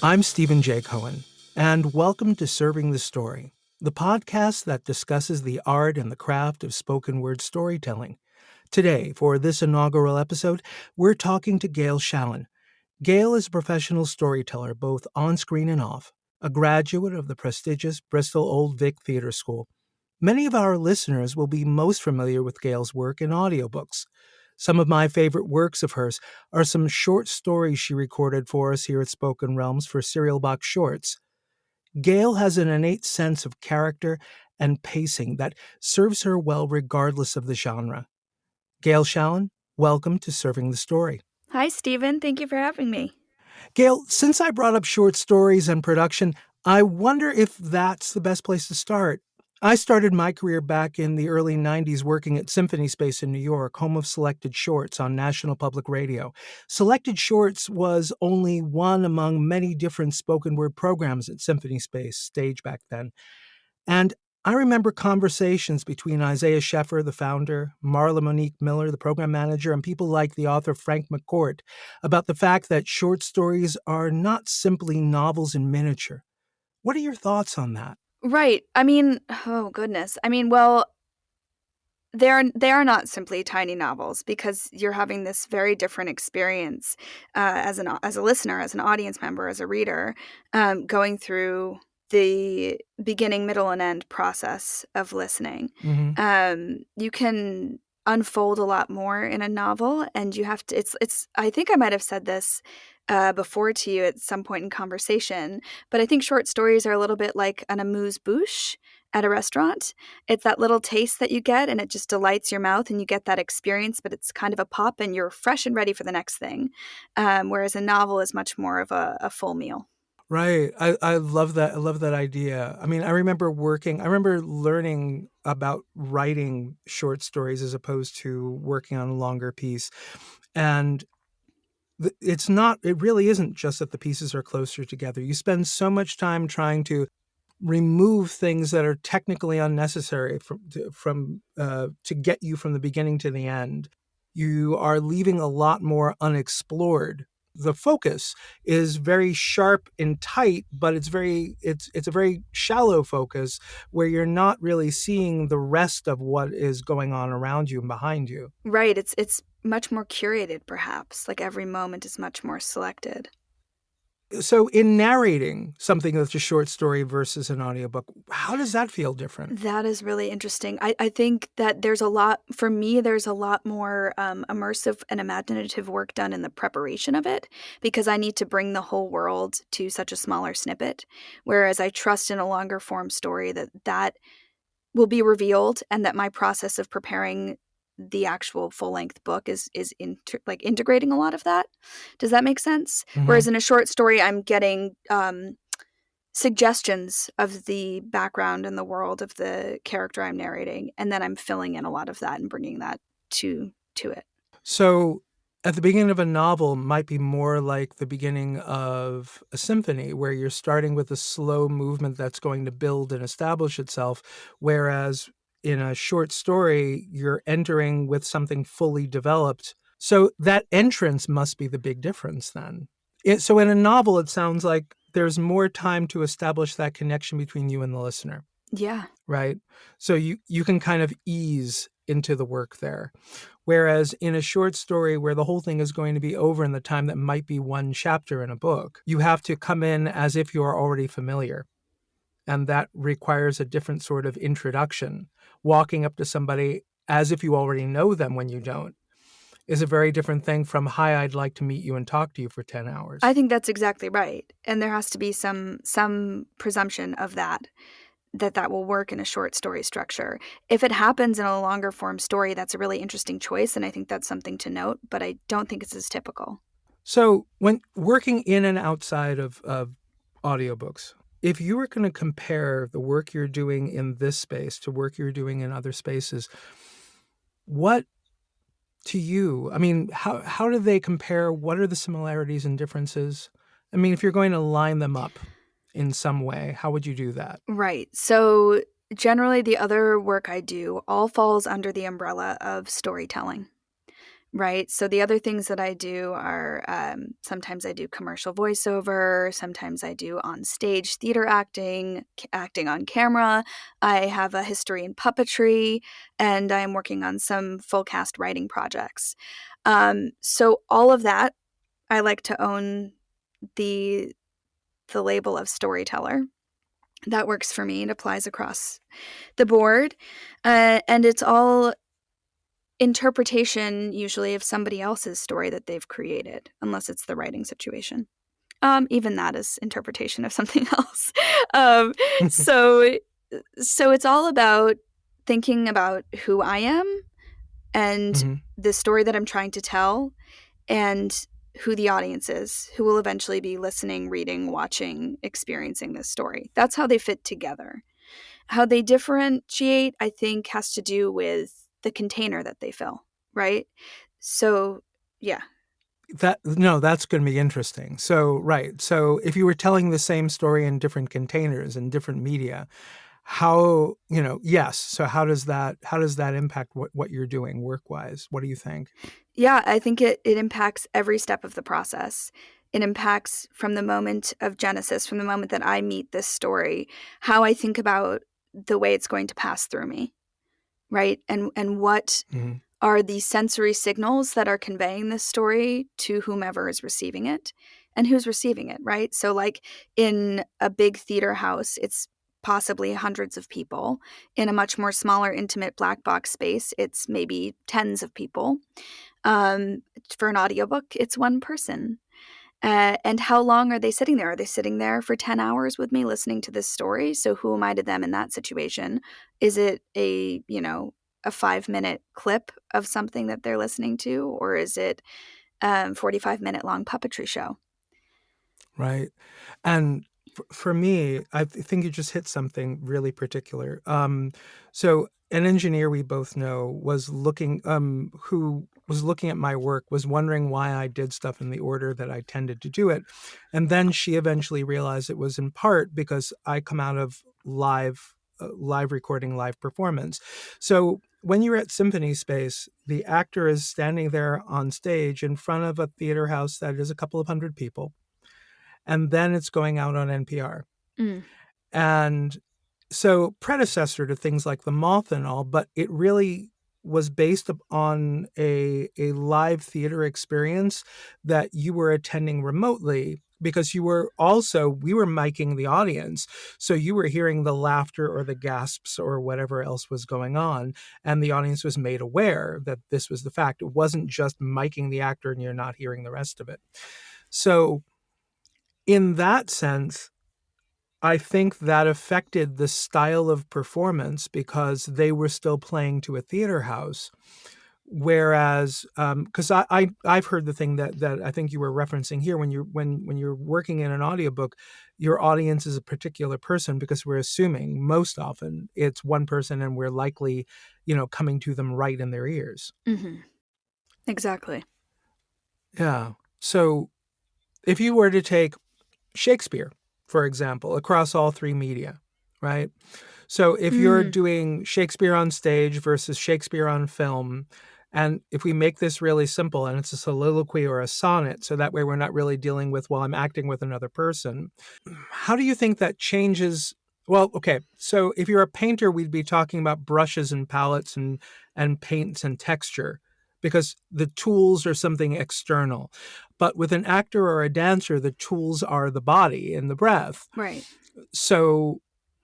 I'm Stephen J. Cohen, and welcome to Serving the Story, the podcast that discusses the art and the craft of spoken word storytelling. Today, for this inaugural episode, we're talking to Gail Shalan. Gail is a professional storyteller, both on screen and off, a graduate of the prestigious Bristol Old Vic Theatre School. Many of our listeners will be most familiar with Gail's work in audiobooks. Some of my favorite works of hers are some short stories she recorded for us here at Spoken Realms for Serial Box Shorts. Gail has an innate sense of character and pacing that serves her well regardless of the genre. Gail Shalan, welcome to Serving the Story. Hi, Stephen. Thank you for having me. Gail, since I brought up short stories and production, I wonder if that's the best place to start. I started my career back in the early 90s working at Symphony Space in New York, home of Selected Shorts on National Public Radio. Selected Shorts was only one among many different spoken word programs at Symphony Space stage back then. And I remember conversations between Isaiah Sheffer, the founder, Marla Monique Miller, the program manager, and people like the author Frank McCourt about the fact that short stories are not simply novels in miniature. What are your thoughts on that? Right. Oh goodness. They are not simply tiny novels because you're having this very different experience as a listener, as an audience member, as a reader, going through the beginning, middle, and end process of listening. Mm-hmm. You can unfold a lot more in a novel, and you have to. It's. I think I might have said this before to you at some point in conversation, but I think short stories are a little bit like an amuse-bouche at a restaurant. It's that little taste that you get, and it just delights your mouth, and you get that experience, but it's kind of a pop, and you're fresh and ready for the next thing. Whereas a novel is much more of a full meal. Right. I love that. I love that idea. I mean, I remember learning about writing short stories as opposed to working on a longer piece. And it really isn't just that the pieces are closer together. You spend so much time trying to remove things that are technically unnecessary to get you from the beginning to the end. You are leaving a lot more unexplored. The focus is very sharp and tight, but it's a very shallow focus where you're not really seeing the rest of what is going on around you and behind you. Right. It's much more curated, perhaps. Like every moment is much more selected. So in narrating something that's a short story versus an audiobook, how does that feel different? That is really interesting. I think that there's a lot more immersive and imaginative work done in the preparation of it because I need to bring the whole world to such a smaller snippet. Whereas I trust in a longer form story that will be revealed and that my process of preparing the actual full-length book is integrating a lot of that. Does that make sense? Mm-hmm. Whereas in a short story, I'm getting suggestions of the background and the world of the character I'm narrating, and then I'm filling in a lot of that and bringing that to it. So at the beginning of a novel might be more like the beginning of a symphony where you're starting with a slow movement that's going to build and establish itself, whereas in a short story, you're entering with something fully developed. So that entrance must be the big difference then. So in a novel, it sounds like there's more time to establish that connection between you and the listener. Yeah. Right. So you can kind of ease into the work there. Whereas in a short story where the whole thing is going to be over in the time that might be one chapter in a book, you have to come in as if you are already familiar. And that requires a different sort of introduction. Walking up to somebody as if you already know them when you don't is a very different thing from, hi, I'd like to meet you and talk to you for 10 hours. I think that's exactly right. And there has to be some presumption of that will work in a short story structure. If it happens in a longer form story, that's a really interesting choice, and I think that's something to note, but I don't think it's as typical. So when working in and outside of audiobooks, if you were going to compare the work you're doing in this space to work you're doing in other spaces, what to you, I mean, how do they compare? What are the similarities and differences? I mean, if you're going to line them up in some way, how would you do that? Right. So generally the other work I do all falls under the umbrella of storytelling, right? So the other things that I do are sometimes I do commercial voiceover, sometimes I do on stage theater acting, acting on camera. I have a history in puppetry, and I'm working on some full cast writing projects. So all of that, I like to own the label of storyteller. That works for me. It applies across the board, and it's all interpretation usually of somebody else's story that they've created, unless it's the writing situation. Even that is interpretation of something else. um, so so it's all about thinking about who I am and Hmm. the story that I'm trying to tell, and who the audience is, who will eventually be listening, reading, watching, experiencing this story. That's how they fit together. How they differentiate, I think, has to do with the container that they fill, right? So, yeah. That's going to be interesting. So, right. So, if you were telling the same story in different containers and different media, how, yes. So, how does that impact what you're doing work wise? What do you think? Yeah, I think it impacts every step of the process. It impacts from the moment of Genesis, from the moment that I meet this story, how I think about the way it's going to pass through me, right? And what Hmm. are the sensory signals that are conveying this story to whomever is receiving it, and who's receiving it, right? So, like in a big theater house, it's possibly hundreds of people. In a much more smaller, intimate black box space, it's maybe tens of people. For an audiobook, it's one person. And how long are they sitting there? Are they sitting there for 10 hours with me listening to this story? So who am I to them in that situation? Is it a 5-minute clip of something that they're listening to, or is it 45-minute long puppetry show? Right. And for me, I think you just hit something really particular. So an engineer we both know who was looking at my work, was wondering why I did stuff in the order that I tended to do it. And then she eventually realized it was in part because I come out of live recording, live performance. So when you're at Symphony Space, the actor is standing there on stage in front of a theater house that is a couple of hundred people, and then it's going out on NPR. Mm, And so, predecessor to things like The Moth and all, but it really was based on a live theater experience that you were attending remotely, because we were miking the audience. So you were hearing the laughter or the gasps or whatever else was going on. And the audience was made aware that this was the fact. It wasn't just miking the actor and you're not hearing the rest of it. So, in that sense, I think that affected the style of performance because they were still playing to a theater house. Whereas, because I've heard the thing that I think you were referencing here, when you're working in an audiobook, your audience is a particular person, because we're assuming most often it's one person and we're likely, coming to them right in their ears. hmm Exactly. Yeah. So if you were to take Shakespeare, for example, across all three media, right? So if you're Mm. doing Shakespeare on stage versus Shakespeare on film, and if we make this really simple and it's a soliloquy or a sonnet, so that way we're not really dealing with, well, I'm acting with another person, how do you think that changes? Well, okay, so if you're a painter, we'd be talking about brushes and palettes and paints and texture, because the tools are something external. But with an actor or a dancer, the tools are the body and the breath. Right. So,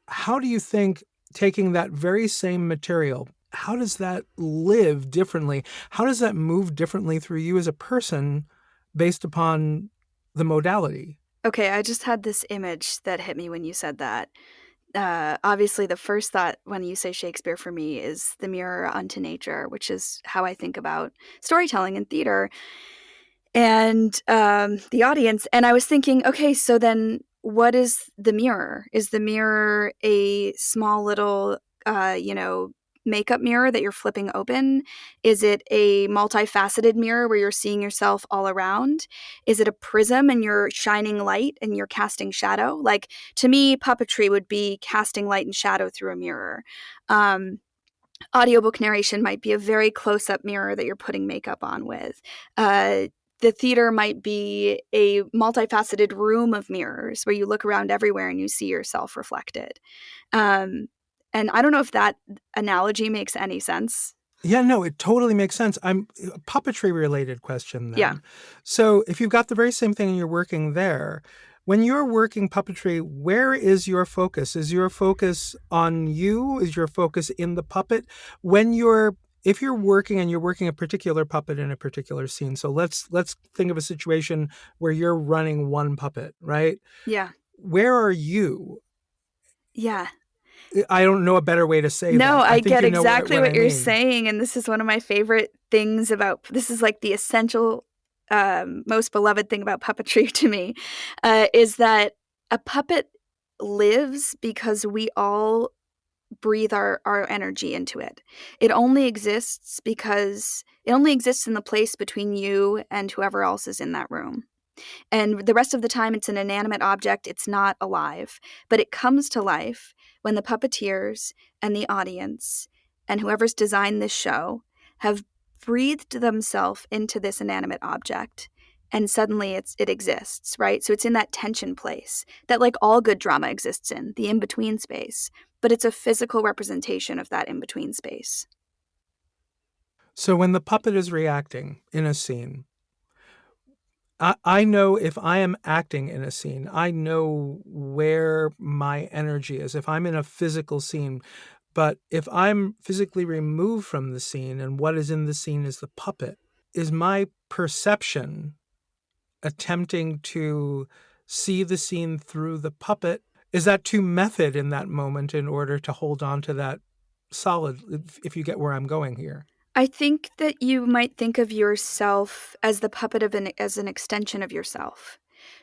how do you think, taking that very same material, how does that live differently? How does that move differently through you as a person based upon the modality? Okay, I just had this image that hit me when you said that. Obviously, the first thought when you say Shakespeare for me is the mirror unto nature, which is how I think about storytelling in theater and the audience. And I was thinking, okay, so then what is the mirror? Is the mirror a small little, makeup mirror that you're flipping open? Is it a multifaceted mirror where you're seeing yourself all around? Is it a prism and you're shining light and you're casting shadow? Like, to me, puppetry would be casting light and shadow through a mirror. Um, Audiobook narration might be a very close-up mirror that you're putting makeup on with. The theater might be a multifaceted room of mirrors where you look around everywhere and you see yourself reflected. And I don't know if that analogy makes any sense. Yeah, no, it totally makes sense. I'm a puppetry related question Yeah. then. So if you've got the very same thing and you're working there, when you're working puppetry, where is your focus? Is your focus on you? Is your focus in the puppet? If you're working and you're working a particular puppet in a particular scene, so let's think of a situation where you're running one puppet, right? Yeah. Where are you? Yeah. I don't know a better way to say No, that. I I think get you know exactly what I what you're mean. saying, and this is one of my favorite things about this is like the essential, most beloved thing about puppetry to me, is that a puppet lives because we all breathe our energy into it. It only exists in the place between you and whoever else is in that room. And the rest of the time, it's an inanimate object. It's not alive. But it comes to life when the puppeteers and the audience and whoever's designed this show have breathed themselves into this inanimate object. And suddenly it exists, right? So it's in that tension place that, like all good drama exists in, the in between space. But it's a physical representation of that in between space. So when the puppet is reacting in a scene, I know if I am acting in a scene, I know where my energy is. If I'm in a physical scene, but if I'm physically removed from the scene and what is in the scene is the puppet, is my perception attempting to see the scene through the puppet? Is that too method in that moment in order to hold on to that solid, if you get where I'm going here? I think that you might think of yourself as the puppet as an extension of yourself.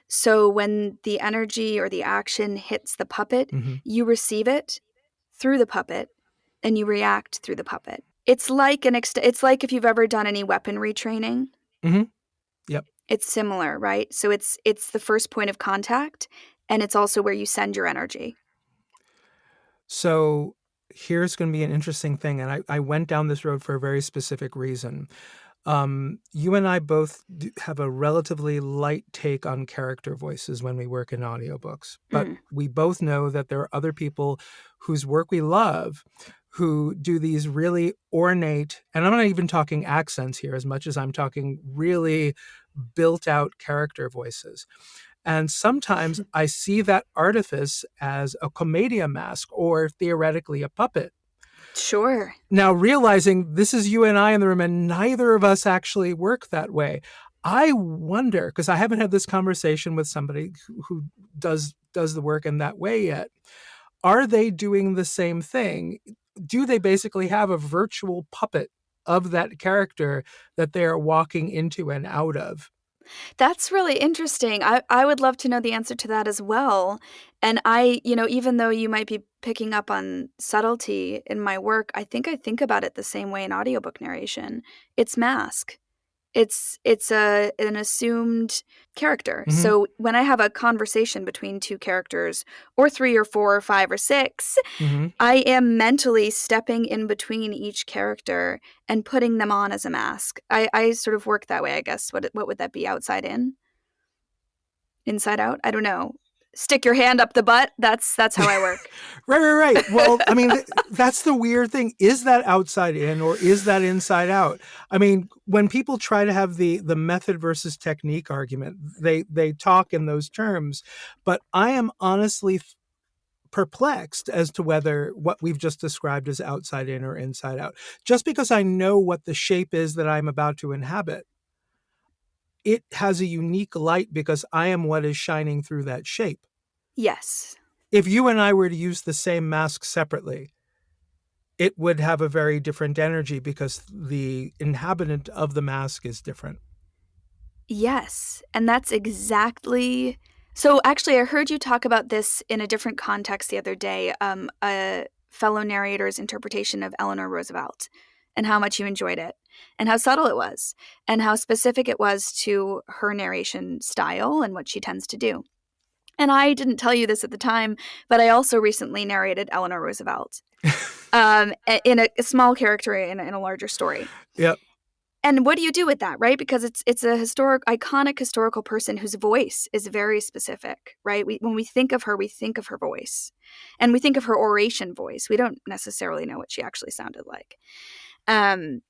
So when the energy or the action hits the puppet, Mm-hmm. you receive it through the puppet and you react through the puppet. It's like it's like if you've ever done any weaponry training. Mm-hmm. Yep. It's similar, right? So it's the first point of contact and it's also where you send your energy. So here's going to be an interesting thing. And I went down this road for a very specific reason. You and I both have a relatively light take on character voices when we work in audiobooks, but Mm. we both know that there are other people whose work we love who do these really ornate, and I'm not even talking accents here as much as I'm talking really built out character voices. And sometimes I see that artifice as a commedia mask or theoretically a puppet. Sure. Now, realizing this is you and I in the room, and neither of us actually work that way, I wonder, because I haven't had this conversation with somebody who does the work in that way yet. Are they doing the same thing? Do they basically have a virtual puppet of that character that they are walking into and out of? That's really interesting. I would love to know the answer to that as well. And even though you might be picking up on subtlety in my work, I think about it the same way in audiobook narration. It's mask. It's an assumed character. Mm-hmm. So when I have a conversation between two characters or three or four or five or six, Mm-hmm. I am mentally stepping in between each character and putting them on as a mask. I sort of work that way, I guess. What would that be? Outside in? Inside out? I don't know. Stick your hand up the butt. That's how I work. Right. Well, I mean, that's the weird thing. Is that outside in or is that inside out? I mean, when people try to have the method versus technique argument, they talk in those terms, but I am honestly perplexed as to whether what we've just described is outside in or inside out. Just because I know what the shape is that I'm about to inhabit, it has a unique light because I am what is shining through that shape. Yes. If you and I were to use the same mask separately, it would have a very different energy because the inhabitant of the mask is different. Yes. And that's exactly. So actually, I heard you talk about this in a different context the other day. A fellow narrator's interpretation of Eleanor Roosevelt and how much you enjoyed it and how subtle it was and how specific it was to her narration style and what she tends to do. And I didn't tell you this at the time, but I also recently narrated Eleanor Roosevelt. in a small character in a larger story. Yep. And what do you do with that, right? Because it's a iconic historical person whose voice is very specific, right? When we think of her voice, and we think of her oration voice. We don't necessarily know what she actually sounded like. Um,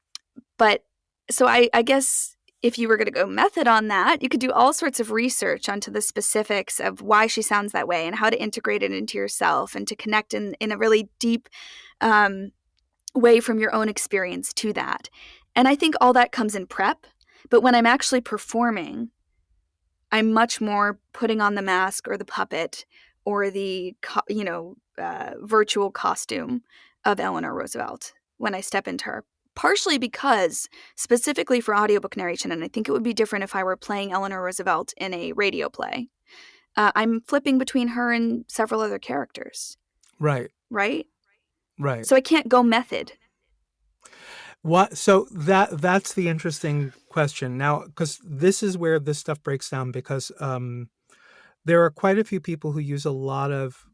but so I guess if you were going to go method on that, you could do all sorts of research onto the specifics of why she sounds that way and how to integrate it into yourself and to connect in a really deep um, way from your own experience to that. And I think all that comes in prep. But when I'm actually performing, I'm much more putting on the mask or the puppet or the virtual costume of Eleanor Roosevelt when I step into her. Partially because, specifically for audiobook narration, and I think it would be different if I were playing Eleanor Roosevelt in a radio play, I'm flipping between her and several other characters, Right. right? Right. So I can't go method. What? So that's the interesting question now, because this is where this stuff breaks down. Because there are quite a few people who use a lot of,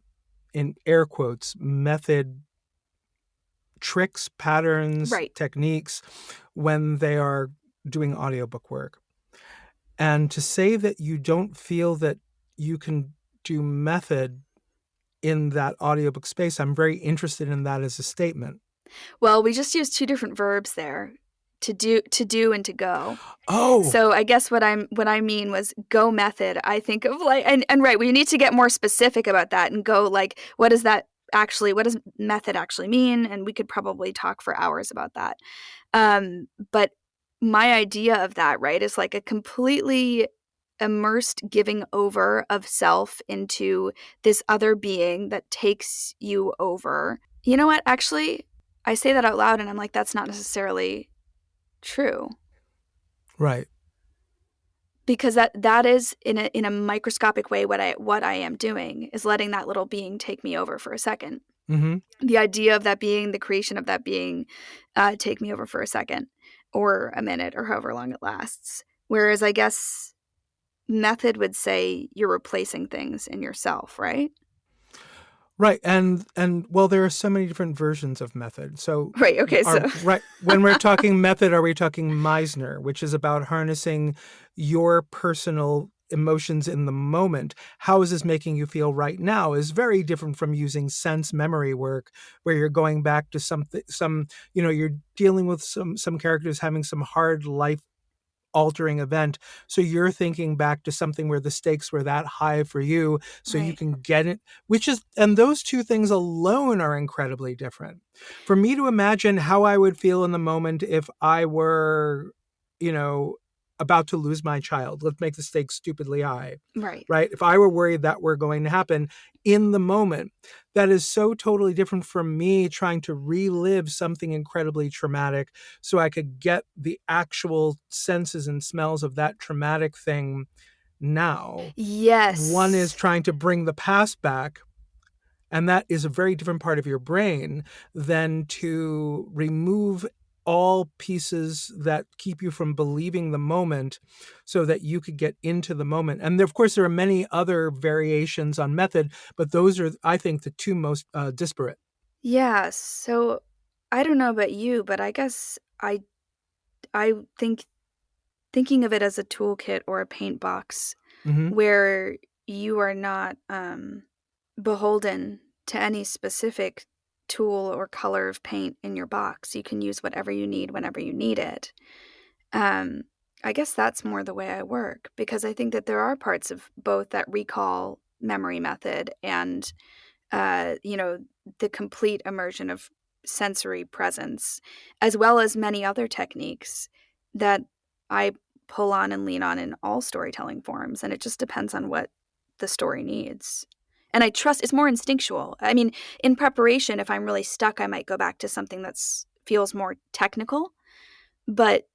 in air quotes, method tricks, patterns, Right. techniques when they are doing audiobook work. And to say that you don't feel that you can do method in that audiobook space, I'm very interested in that as a statement. Well, we just used two different verbs there, to do and to go. Oh, So I guess what I mean was go method. I think of like and right, we need to get more specific about that and go like what does method actually mean? And we could probably talk for hours about that. But my idea of that, right, is like a completely immersed giving over of self into this other being that takes you over. You know what? Actually, I say that out loud and I'm like, that's not necessarily true. right. Because that is in a microscopic way what I am doing is letting that little being take me over for a second. Mm-hmm. The idea of that being, the creation of that being, take me over for a second or a minute or however long it lasts. Whereas I guess method would say you're replacing things in yourself, right? Right. And well, there are so many different versions of method. So Right. Okay. are So right when we're talking method, are we talking Meisner, which is about harnessing your personal emotions in the moment? How is this making you feel right now is very different from using sense memory work where you're going back to you're dealing with some characters having some hard life altering event. So you're thinking back to something where the stakes were that high for you, so you right. can get it, and those two things alone are incredibly different. For me to imagine how I would feel in the moment if I were, you know, about to lose my child, let's make the stakes stupidly high, Right. right? If I were worried that were going to happen in the moment, that is so totally different from me trying to relive something incredibly traumatic so I could get the actual senses and smells of that traumatic thing now. One is Yes. trying to bring the past back, and that is a very different part of your brain than to remove all pieces that keep you from believing the moment so that you could get into the moment. And of course, there are many other variations on method, but those are, I think, the two most disparate. Yeah. So I don't know about you, but I guess I think thinking of it as a toolkit or a paint box Hmm. where you are not beholden to any specific tool or color of paint in your box. You can use whatever you need whenever you need it. Um, I guess that's more the way I work because I think that there are parts of both that recall memory method and uh, you know, the complete immersion of sensory presence, as well as many other techniques that I pull on and lean on in all storytelling forms. And it just depends on what the story needs. And I trust it's more instinctual. I mean, in preparation, if I'm really stuck, I might go back to something that's feels more technical. But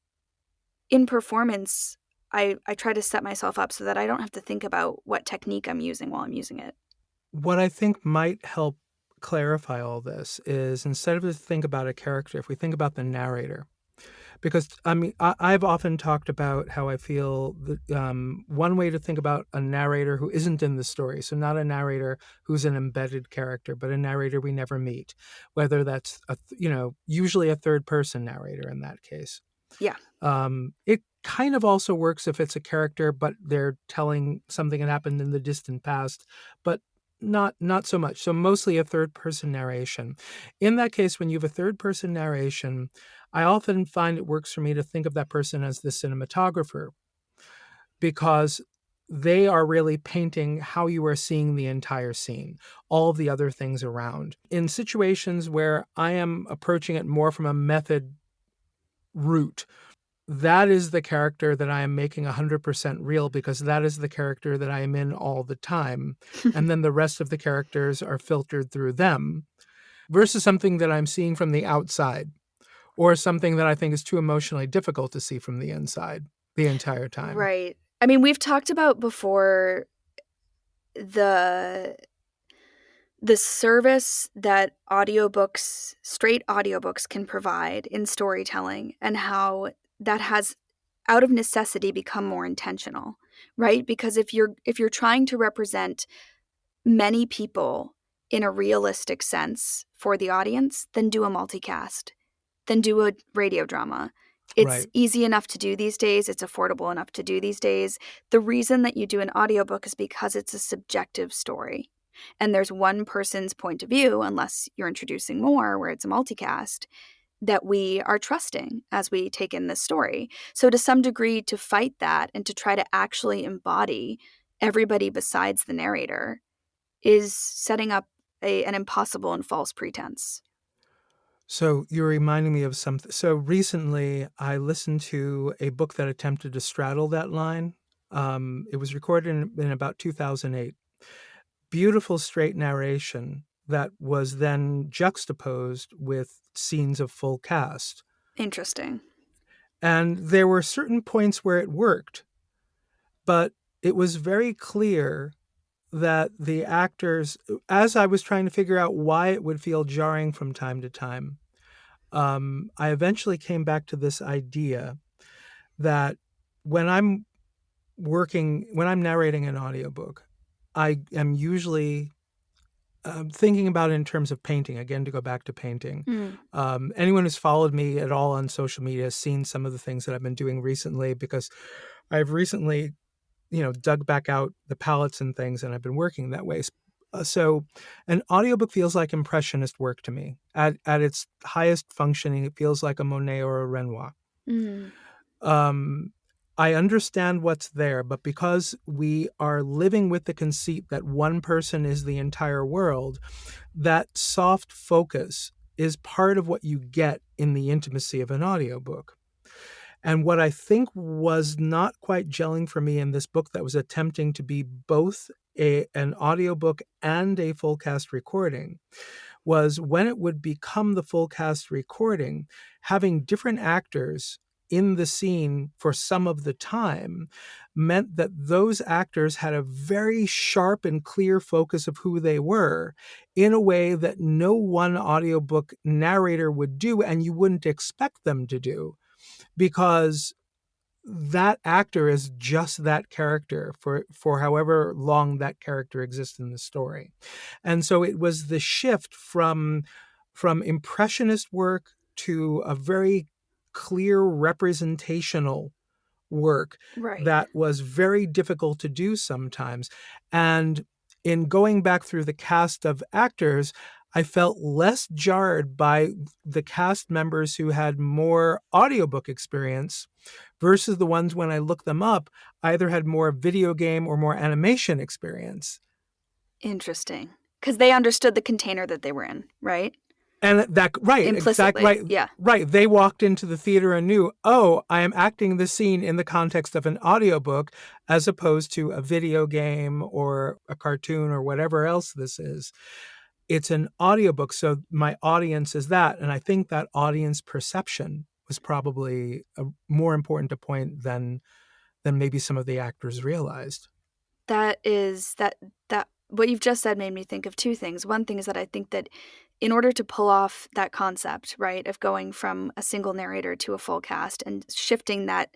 in performance, I try to set myself up so that I don't have to think about what technique I'm using while I'm using it. What I think might help clarify all this is instead of just think about a character, if we think about the narrator, Because I mean, I've often talked about how I feel that one way to think about a narrator who isn't in the story, so not a narrator who's an embedded character, but a narrator we never meet, whether that's usually a third person narrator in that case. Yeah. It kind of also works if it's a character, but they're telling something that happened in the distant past, but not so much. So mostly a third person narration. In that case, when you have a third person narration, I often find it works for me to think of that person as the cinematographer because they are really painting how you are seeing the entire scene, all of the other things around. In situations where I am approaching it more from a method route, that is the character that I am making 100% real because that is the character that I am in all the time. And then the rest of the characters are filtered through them versus something that I'm seeing from the outside or something that I think is too emotionally difficult to see from the inside the entire time. Right. I mean, we've talked about before the the service that audiobooks, straight audiobooks can provide in storytelling and how that has out of necessity become more intentional, right? Because if you're trying to represent many people in a realistic sense for the audience, then do a multicast, then do a radio drama. It's Right. easy enough to do these days. It's affordable enough to do these days. The reason that you do an audiobook is because it's a subjective story. And there's one person's point of view, unless you're introducing more where it's a multicast, that we are trusting as we take in this story. So, to some degree, to fight that and to try to actually embody everybody besides the narrator is setting up an impossible and false pretense. So you're reminding me of something. So recently, I listened to a book that attempted to straddle that line. It was recorded in about 2008. Beautiful straight narration that was then juxtaposed with scenes of full cast. Interesting. And there were certain points where it worked, but it was very clear that the actors, as I was trying to figure out why it would feel jarring from time to time, I eventually came back to this idea that when I'm when I'm narrating an audiobook, I am usually thinking about it in terms of painting, again, to go back to painting. Mm. Anyone who's followed me at all on social media has seen some of the things that I've been doing recently because I've recently, dug back out the palettes and things, and I've been working that way. So an audiobook feels like impressionist work to me. At its highest functioning, it feels like a Monet or a Renoir. Mm. Um, I understand what's there, but because we are living with the conceit that one person is the entire world, that soft focus is part of what you get in the intimacy of an audiobook. And what I think was not quite gelling for me in this book that was attempting to be both an audiobook and a full cast recording was when it would become the full cast recording, having different actors in the scene for some of the time meant that those actors had a very sharp and clear focus of who they were in a way that no one audiobook narrator would do and you wouldn't expect them to do because that actor is just that character for however long that character exists in the story. And so it was the shift from impressionist work to a very clear representational work Right. that was very difficult to do sometimes. And in going back through the cast of actors, I felt less jarred by the cast members who had more audiobook experience versus the ones when I looked them up either had more video game or more animation experience. Interesting. Because they understood the container that they were in, right? And that, right, Implicitly. right, Yeah. right. They walked into the theater and knew, oh, I am acting this scene in the context of an audiobook as opposed to a video game or a cartoon or whatever else this is. It's an audiobook, so my audience is that. And I think that audience perception was probably a more important a point than maybe some of the actors realized. That is that what you've just said made me think of two things. One thing is that I think that in order to pull off that concept, right, of going from a single narrator to a full cast and shifting that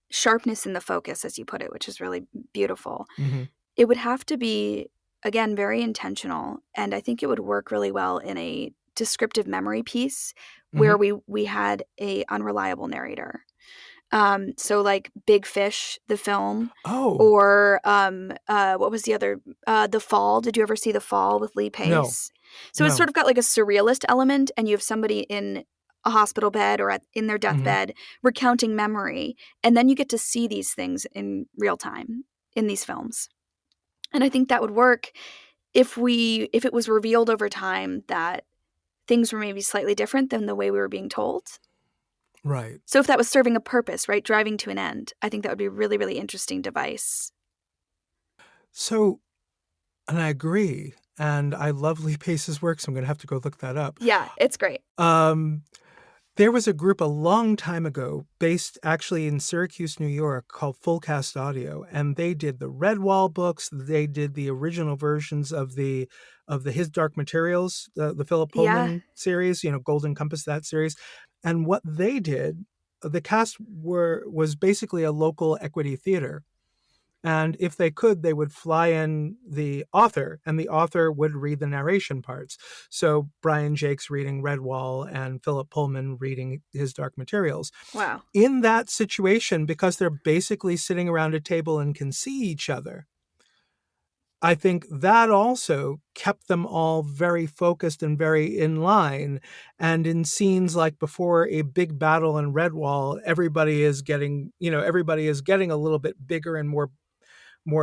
sharpness in the focus, as you put it, which is really beautiful, Hmm. it would have to be, again, very intentional. And I think it would work really well in a descriptive memory piece Hmm. where we had a unreliable narrator. So like Big Fish, the film, Oh, or what was the other? The Fall. Did you ever see The Fall with Lee no, Pace? So it's no. sort of got like a surrealist element, and you have somebody in a hospital bed or in their Hmm. deathbed recounting memory, and then you get to see these things in real time in these films. And I think that would work if it was revealed over time that things were maybe slightly different than the way we were being told. Right. So if that was serving a purpose, right, driving to an end, I think that would be a really, really interesting device. So, and I agree. And I love Lee Pace's work, so I'm going to have to go look that up. Yeah, it's great. Um, There was a group a long time ago based actually in Syracuse, New York called Full Cast Audio, and they did the Redwall books. They did the original versions of the His Dark Materials, the Philip Yeah, Pullman series, Golden Compass, that series. And what they did, the cast was basically a local equity theater. And if they could, they would fly in the author, and the author would read the narration parts. So Brian Jakes reading Redwall and Philip Pullman reading His Dark Materials. wow. In that situation, because they're basically sitting around a table and can see each other, I think that also kept them all very focused and very in line. And in scenes like before a big battle in Redwall, everybody is getting a little bit bigger and more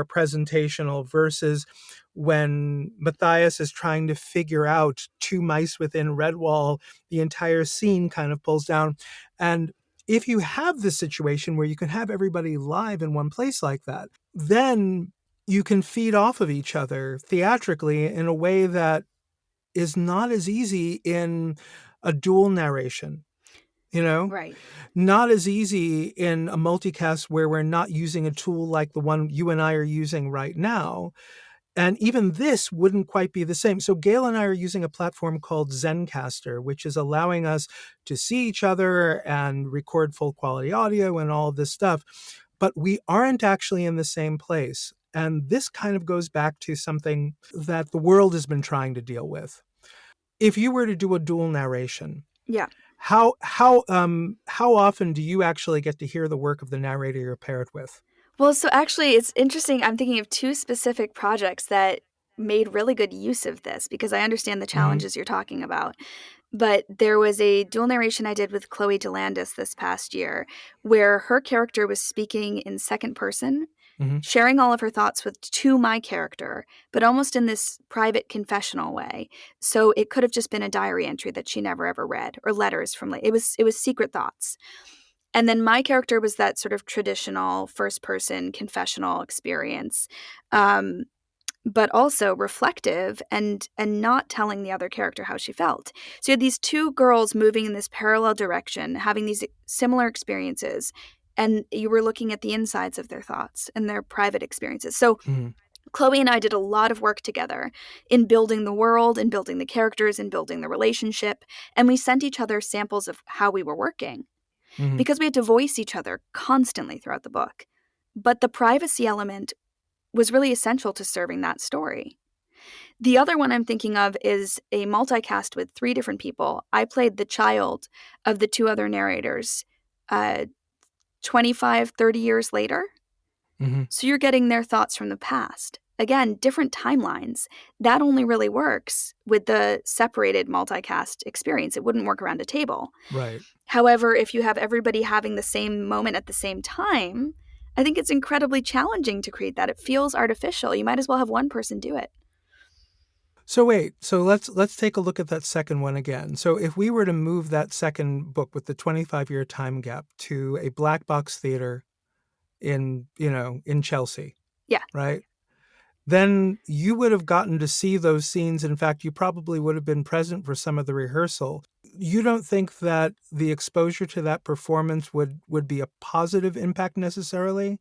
presentational, versus when Matthias is trying to figure out two mice within Redwall, the entire scene kind of pulls down. And if you have this situation where you can have everybody live in one place like that, then you can feed off of each other theatrically in a way that is not as easy in a dual narration, you know? Right. Not as easy in a multicast where we're not using a tool like the one you and I are using right now. And even this wouldn't quite be the same. So Gail and I are using a platform called Zencaster, which is allowing us to see each other and record full quality audio and all of this stuff. But we aren't actually in the same place. And this kind of goes back to something that the world has been trying to deal with. If you were to do a dual narration, Yeah. how often do you actually get to hear the work of the narrator you're paired with? Well, so actually, it's interesting. I'm thinking of two specific projects that made really good use of this because I understand the Hmm. challenges you're talking about. But there was a dual narration I did with Chloe DeLandis this past year where her character was speaking in second person, Hmm. sharing all of her thoughts to my character, but almost in this private confessional way. So it could have just been a diary entry that she never ever read or letters from like it was secret thoughts. And then my character was that sort of traditional first person confessional experience. Um, but also reflective and not telling the other character how she felt. So you had these two girls moving in this parallel direction, having these similar experiences, and you were looking at the insides of their thoughts and their private experiences. So Hmm. Chloe and I did a lot of work together in building the world and building the characters and building the relationship, and we sent each other samples of how we were working Hmm. because we had to voice each other constantly throughout the book. But the privacy element was really essential to serving that story. The other one I'm thinking of is a multicast with three different people. I played the child of the two other narrators uh, 25, 30 years later. Hmm. So you're getting their thoughts from the past. Again, different timelines. That only really works with the separated multicast experience. It wouldn't work around a table. Right. However, if you have everybody having the same moment at the same time, I think it's incredibly challenging to create that. It feels artificial. You might as well have one person do it. So wait, so let's take a look at that second one again. So if we were to move that second book with the 25-year time gap to a black box theater in Chelsea, Yeah. right? Then you would have gotten to see those scenes. In fact, you probably would have been present for some of the rehearsal. You don't think that the exposure to that performance would be a positive impact necessarily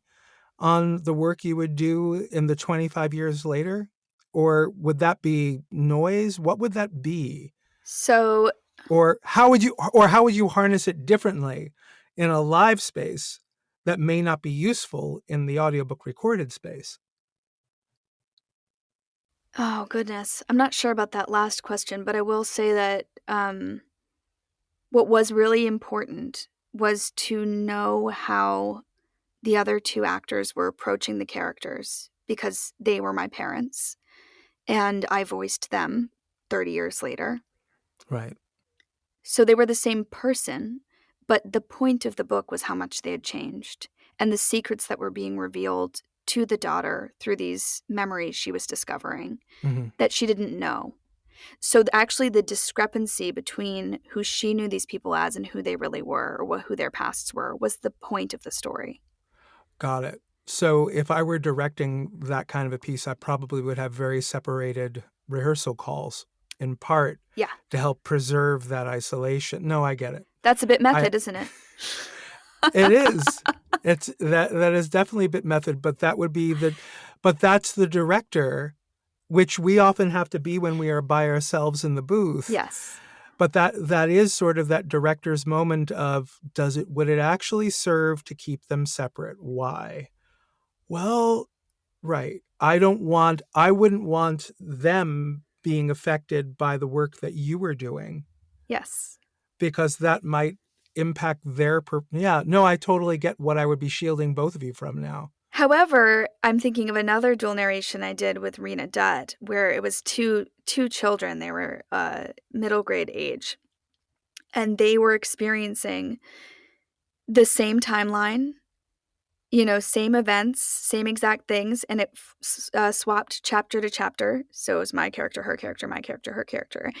on the work you would do in the 25 years later? Or would that be noise? What would that be? So, or how would you harness it differently in a live space that may not be useful in the audiobook recorded space? oh goodness, I'm not sure about that last question, but I will say that what was really important was to know how the other two actors were approaching the characters because they were my parents and I voiced them 30 years later. Right. So they were the same person, but the point of the book was how much they had changed and the secrets that were being revealed to the daughter through these memories she was discovering Mm-hmm. that she didn't know. So actually the discrepancy between who she knew these people as and who they really were or who their pasts were was the point of the story. Got it. So if I were directing that kind of a piece, I probably would have very separated rehearsal calls, in part Yeah. to help preserve that isolation. No, I get it. That's a bit I method, isn't it? It is. It's that is definitely a bit method, but that's the director, which we often have to be when we are by ourselves in the booth. Yes. But that is sort of that director's moment of, would it actually serve to keep them separate? Why? Well, right. I wouldn't want them being affected by the work that you were doing, Yes. because that might impact their yeah, no, I totally get what I would be shielding both of you from now. However, I'm thinking of another dual narration I did with Rena Dutt, where it was two children. They were middle grade age, and they were experiencing the same timeline, same events, same exact things, and it swapped chapter to chapter. So it was my character, her character, my character, her character.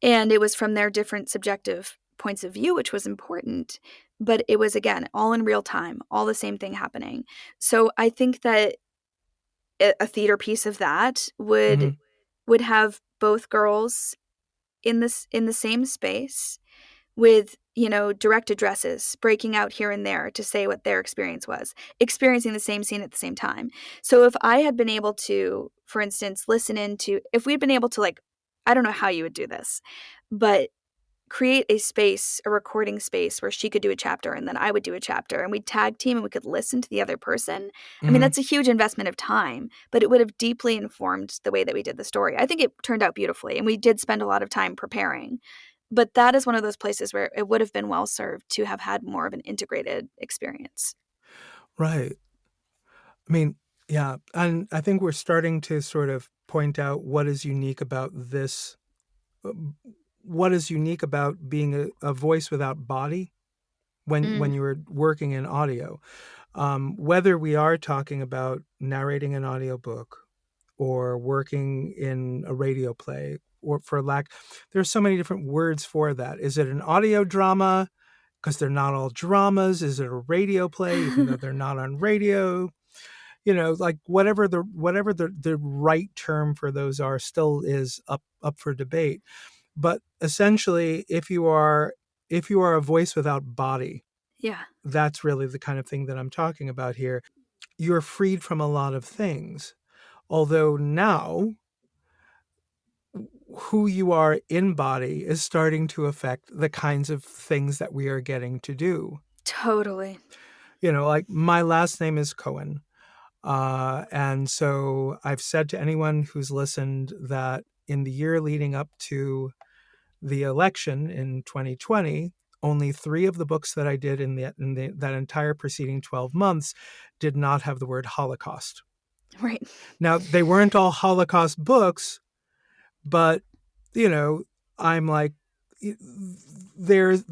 And it was from their different subjective points of view, which was important. But it was, again, all in real time, all the same thing happening. So I think that a theater piece of that would Mm-hmm. would have both girls in the same space with, direct addresses breaking out here and there to say what their experience was, experiencing the same scene at the same time. So if I had been able to, for instance, if we'd been able to, like, I don't know how you would do this, but create a space, a recording space where she could do a chapter and then I would do a chapter and we'd tag team and we could listen to the other person. I mean, Mm-hmm. that's a huge investment of time, but it would have deeply informed the way that we did the story. I think it turned out beautifully and we did spend a lot of time preparing. But that is one of those places where it would have been well served to have had more of an integrated experience. Right. I mean, yeah, and I think we're starting to sort of point out what is unique about this, uh, what is unique about being a voice without body when Mm, you were working in audio. Whether we are talking about narrating an audiobook or working in a radio play, or there's so many different words for that. Is it an audio drama? Because they're not all dramas. Is it a radio play, even though they're not on radio? Like whatever the right term for those are still is up for debate. But essentially, if you are a voice without body, yeah. that's really the kind of thing that I'm talking about here. You're freed from a lot of things. Although now, who you are in body is starting to affect the kinds of things that we are getting to do. Totally. Like my last name is Cohen. And so I've said to anyone who's listened that in the year leading up to the election in 2020, only 3 of the books that I did that entire preceding 12 months did not have the word Holocaust. Right. Now, they weren't all Holocaust books, but, you know, I'm like, there's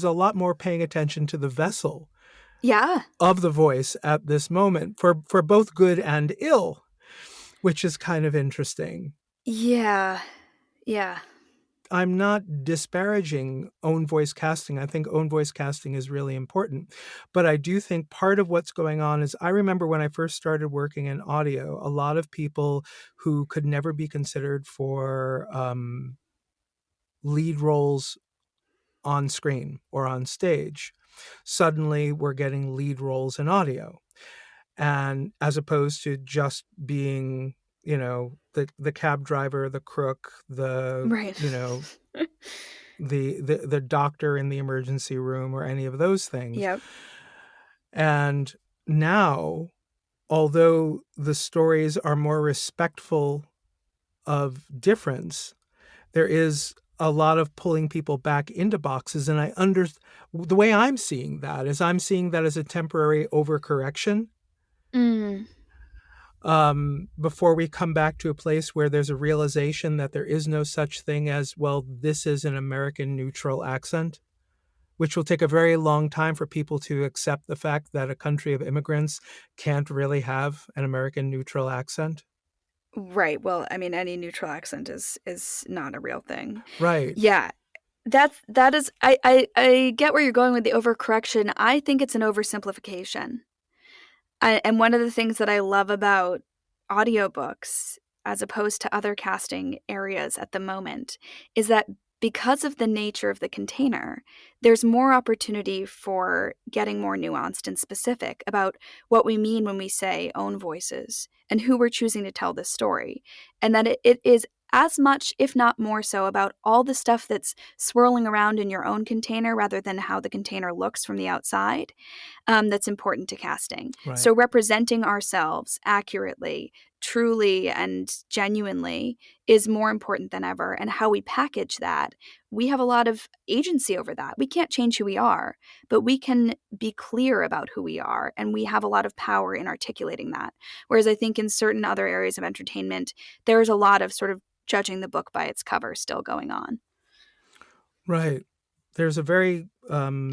a lot more paying attention to the vessel Yeah. of the voice at this moment for both good and ill, which is kind of interesting. Yeah. Yeah. I'm not disparaging own voice casting. I think own voice casting is really important. But I do think part of what's going on is, I remember when I first started working in audio, a lot of people who could never be considered for lead roles on screen or on stage suddenly were getting lead roles in audio. And as opposed to just being the cab driver, the crook, the Right. the doctor in the emergency room, or any of those things. Yep. And now, although the stories are more respectful of difference, there is a lot of pulling people back into boxes. And the way I'm seeing that is I'm seeing that as a temporary overcorrection, Mm. before we come back to a place where there's a realization that there is no such thing as, well, this is an American neutral accent, which will take a very long time for people to accept the fact that a country of immigrants can't really have an American neutral accent. Right. Well, I mean, any neutral accent is not a real thing. Right. Yeah. That is I get where you're going with the overcorrection. I think it's an oversimplification. And one of the things that I love about audiobooks, as opposed to other casting areas at the moment, is that because of the nature of the container, there's more opportunity for getting more nuanced and specific about what we mean when we say own voices and who we're choosing to tell this story. And that it is as much, if not more so, about all the stuff that's swirling around in your own container rather than how the container looks from the outside, that's important to casting. Right. So representing ourselves accurately, truly, and genuinely is more important than ever. And how we package that, we have a lot of agency over that. We can't change who we are, but we can be clear about who we are, and we have a lot of power in articulating that. Whereas I think in certain other areas of entertainment, there's a lot of sort of judging the book by its cover still going on. Right. There's a very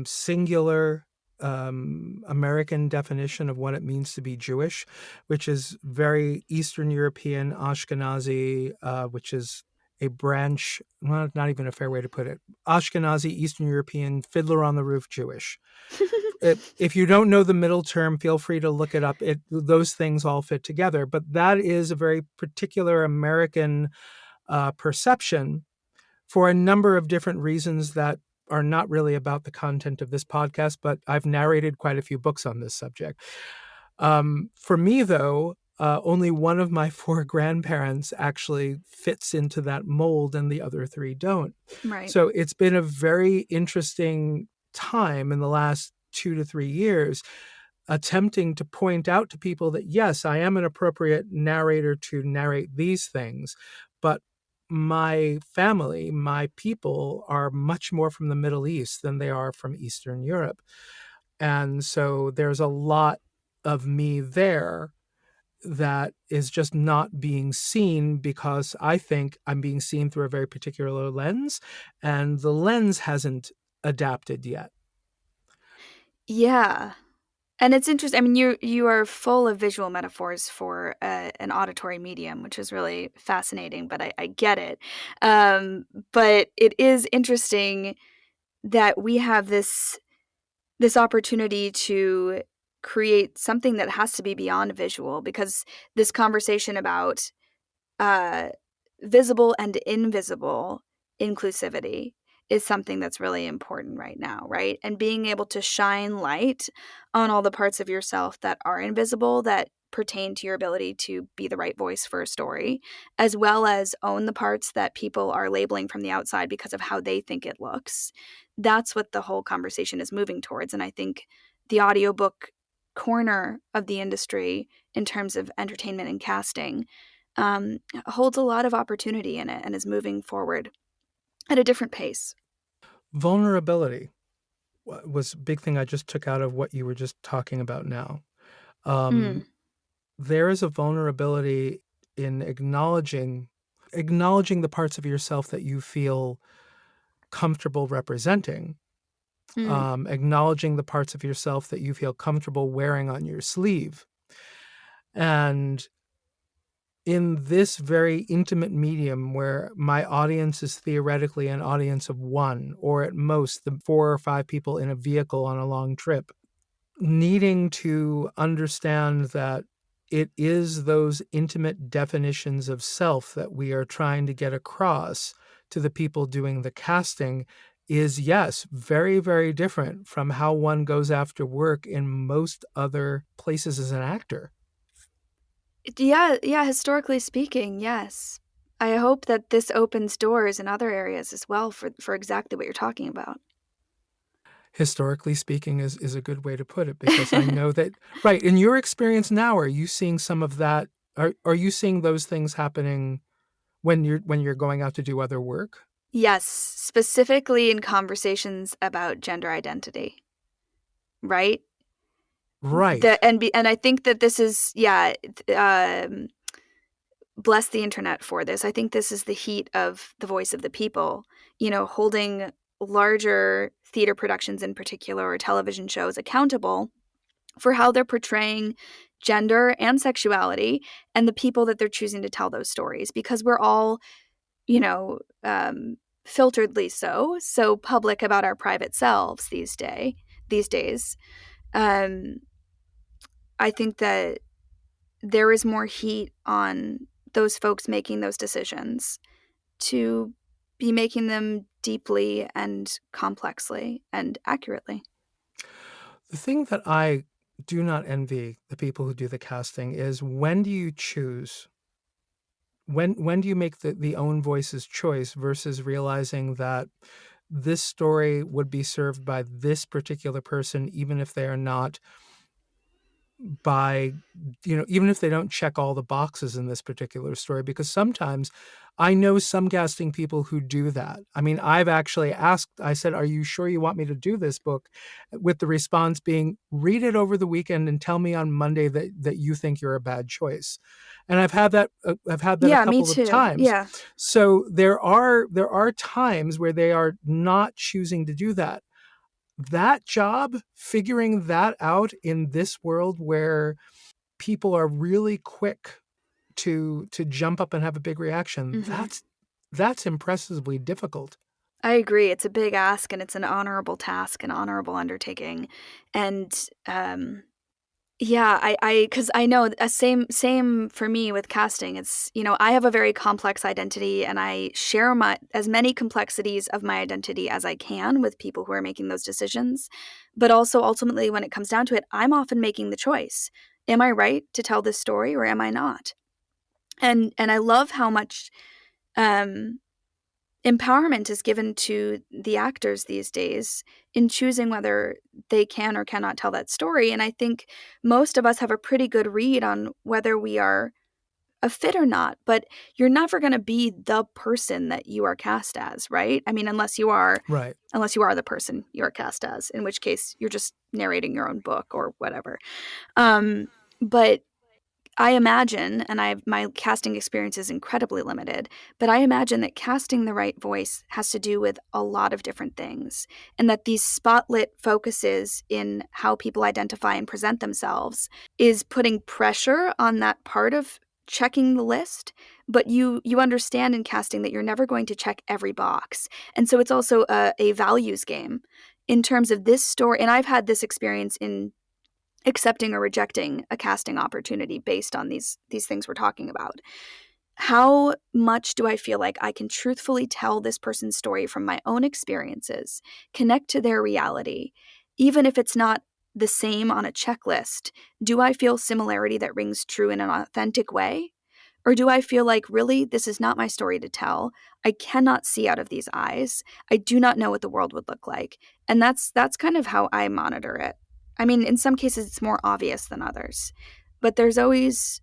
singular American definition of what it means to be Jewish, which is very Eastern European, Ashkenazi, which is a branch, well, not even a fair way to put it, Ashkenazi, Eastern European, Fiddler on the Roof Jewish. If you don't know the middle term, feel free to look it up. Those things all fit together. But that is a very particular American perception, for a number of different reasons that are not really about the content of this podcast, but I've narrated quite a few books on this subject. For me, though, only one of my four grandparents actually fits into that mold, and the other three don't. Right. So it's been a very interesting time in the last 2 to 3 years, attempting to point out to people that, yes, I am an appropriate narrator to narrate these things, but my family, my people, are much more from the Middle East than they are from Eastern Europe. And so there's a lot of me there that is just not being seen, because I think I'm being seen through a very particular lens, and the lens hasn't adapted yet. Yeah. And it's interesting. I mean, you are full of visual metaphors for an auditory medium, which is really fascinating. But I get it. But it is interesting that we have this opportunity to create something that has to be beyond visual, because this conversation about uh, visible and invisible inclusivity is something that's really important right now, right? And being able to shine light on all the parts of yourself that are invisible, that pertain to your ability to be the right voice for a story, as well as own the parts that people are labeling from the outside because of how they think it looks. That's what the whole conversation is moving towards. And I think the audiobook corner of the industry, in terms of entertainment and casting, holds a lot of opportunity in it and is moving forward at a different pace. Vulnerability was a big thing I just took out of what you were just talking about now. Mm, There is a vulnerability in acknowledging the parts of yourself that you feel comfortable representing, mm. acknowledging the parts of yourself that you feel comfortable wearing on your sleeve. And in this very intimate medium, where my audience is theoretically an audience of one, or at most the 4 or 5 people in a vehicle on a long trip, needing to understand that it is those intimate definitions of self that we are trying to get across to the people doing the casting is, yes, very, very different from how one goes after work in most other places as an actor. Yeah, historically speaking, yes. I hope that this opens doors in other areas as well for exactly what you're talking about. Historically speaking is a good way to put it, because I know that, right, in your experience now, are you seeing some of that? Are you seeing those things happening when you're going out to do other work? Yes, specifically in conversations about gender identity, right? Right. And I think that this is, yeah, bless the internet for this. I think this is the heat of the voice of the people, holding larger theater productions in particular, or television shows, accountable for how they're portraying gender and sexuality and the people that they're choosing to tell those stories, because we're all, you know, um, filteredly so public about our private selves these days. Um, I think that there is more heat on those folks making those decisions to be making them deeply and complexly and accurately. The thing that I do not envy the people who do the casting is, when do you choose? When do you make the own voice's choice versus realizing that this story would be served by this particular person, even if they are not by, even if they don't check all the boxes in this particular story? Because sometimes I know some casting people who do that. I mean, I've actually asked, I said, "Are you sure you want me to do this book?" With the response being, "Read it over the weekend and tell me on Monday that you think you're a bad choice." And I've had that a Yeah, me couple of too. times. Yeah. So there are times where they are not choosing to do that. That job, figuring that out in this world where people are really quick to jump up and have a big reaction, Hmm. that's impressively difficult. I agree. It's a big ask and it's an honorable task, an honorable undertaking. And yeah, because I know same for me with casting. It's, I have a very complex identity and I share as many complexities of my identity as I can with people who are making those decisions. But also ultimately, when it comes down to it, I'm often making the choice. Am I right to tell this story or am I not? And I love how much um empowerment is given to the actors these days in choosing whether they can or cannot tell that story. And I think most of us have a pretty good read on whether we are a fit or not, but you're never going to be the person that you are cast as, right? I mean, Right. unless you are the person you're cast as, in which case you're just narrating your own book or whatever. Um, but I imagine, and my casting experience is incredibly limited, but I imagine that casting the right voice has to do with a lot of different things, and that these spotlit focuses in how people identify and present themselves is putting pressure on that part of checking the list. But you understand in casting that you're never going to check every box, and so it's also a values game in terms of this story. And I've had this experience in accepting or rejecting a casting opportunity based on these things we're talking about. How much do I feel like I can truthfully tell this person's story from my own experiences, connect to their reality, even if it's not the same on a checklist? Do I feel similarity that rings true in an authentic way? Or do I feel like, really, this is not my story to tell? I cannot see out of these eyes. I do not know what the world would look like. And that's kind of how I monitor it. I mean, in some cases it's more obvious than others. But there's always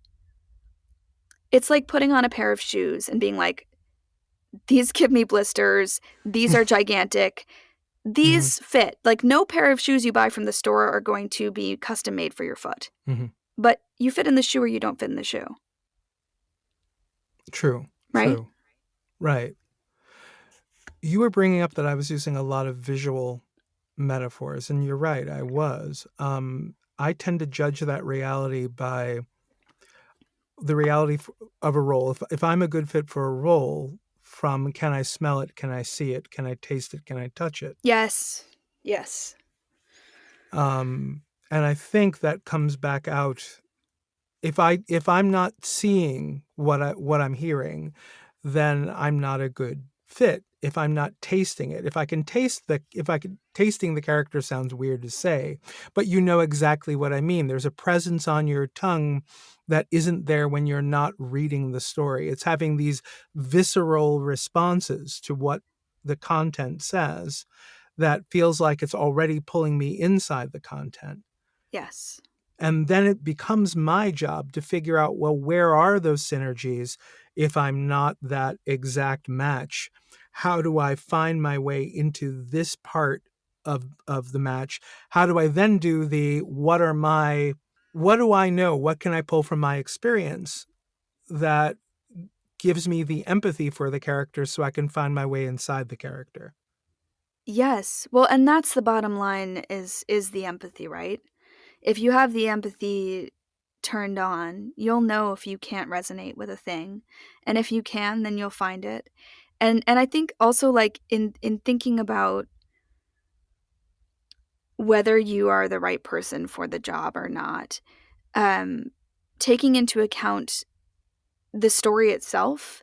it's like putting on a pair of shoes and being like, these give me blisters, these are gigantic, Hmm. these fit. Like, no pair of shoes you buy from the store are going to be custom made for your foot. Hmm. But you fit in the shoe or you don't fit in the shoe, True. right? True. Right. You were bringing up that I was using a lot of visual metaphors, and you're right, I was. I tend to judge that reality by the reality of a role. If I'm a good fit for a role, from can I smell it, can I see it, can I taste it, can I touch it? Yes. Yes. Um, and I think that comes back out, if I'm not seeing what I'm hearing, then I'm not a good fit. if I'm not tasting it. Tasting the character sounds weird to say, but you know exactly what I mean. There's a presence on your tongue that isn't there when you're not reading the story. It's having these visceral responses to what the content says that feels like it's already pulling me inside the content. Yes. And then it becomes my job to figure out, well, where are those synergies if I'm not that exact match? How do I find my way into this part of the match? How do I then do what do I know? What can I pull from my experience that gives me the empathy for the character so I can find my way inside the character? Yes. Well, and that's the bottom line is the empathy, right? If you have the empathy turned on, you'll know if you can't resonate with a thing. And if you can, then you'll find it. And I think also, like, in thinking about whether you are the right person for the job or not, um, taking into account the story itself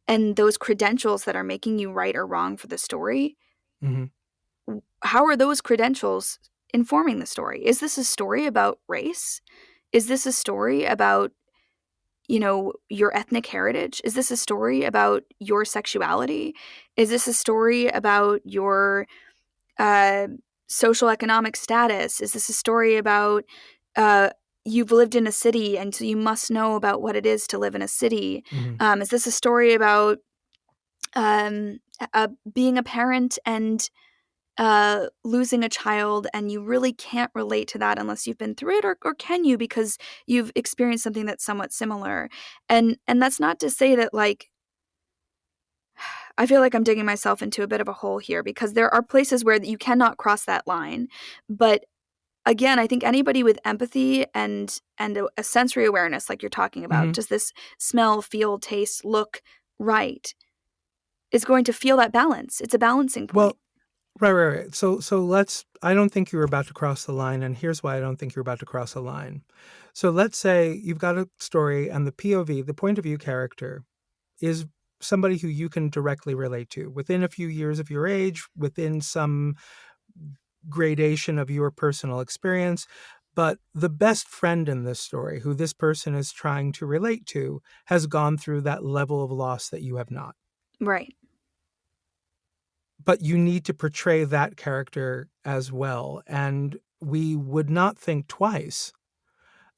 and those credentials that are making you right or wrong for the story, Mm-hmm. how are those credentials informing the story? Is this a story about race? Is this a story about, your ethnic heritage? Is this a story about your sexuality? Is this a story about your uh, social economic status? Is this a story about uh, you've lived in a city and so you must know about what it is to live in a city? Mm-hmm. Is this a story about being a parent and losing a child, and you really can't relate to that unless you've been through it, or can you because you've experienced something that's somewhat similar? And that's not to say that, like, I feel like I'm digging myself into a bit of a hole here because there are places where you cannot cross that line. But again, I think anybody with empathy and a sensory awareness, like you're talking about, Mm-hmm. does this smell, feel, taste, look right, is going to feel that balance. It's a balancing point. Well, right. So let's. I don't think you're about to cross the line, and here's why I don't think you're about to cross the line. So let's say you've got a story, and the POV, the point of view character, is somebody who you can directly relate to within a few years of your age, within some gradation of your personal experience. But the best friend in this story, who this person is trying to relate to, has gone through that level of loss that you have not. Right. But you need to portray that character as well. And we would not think twice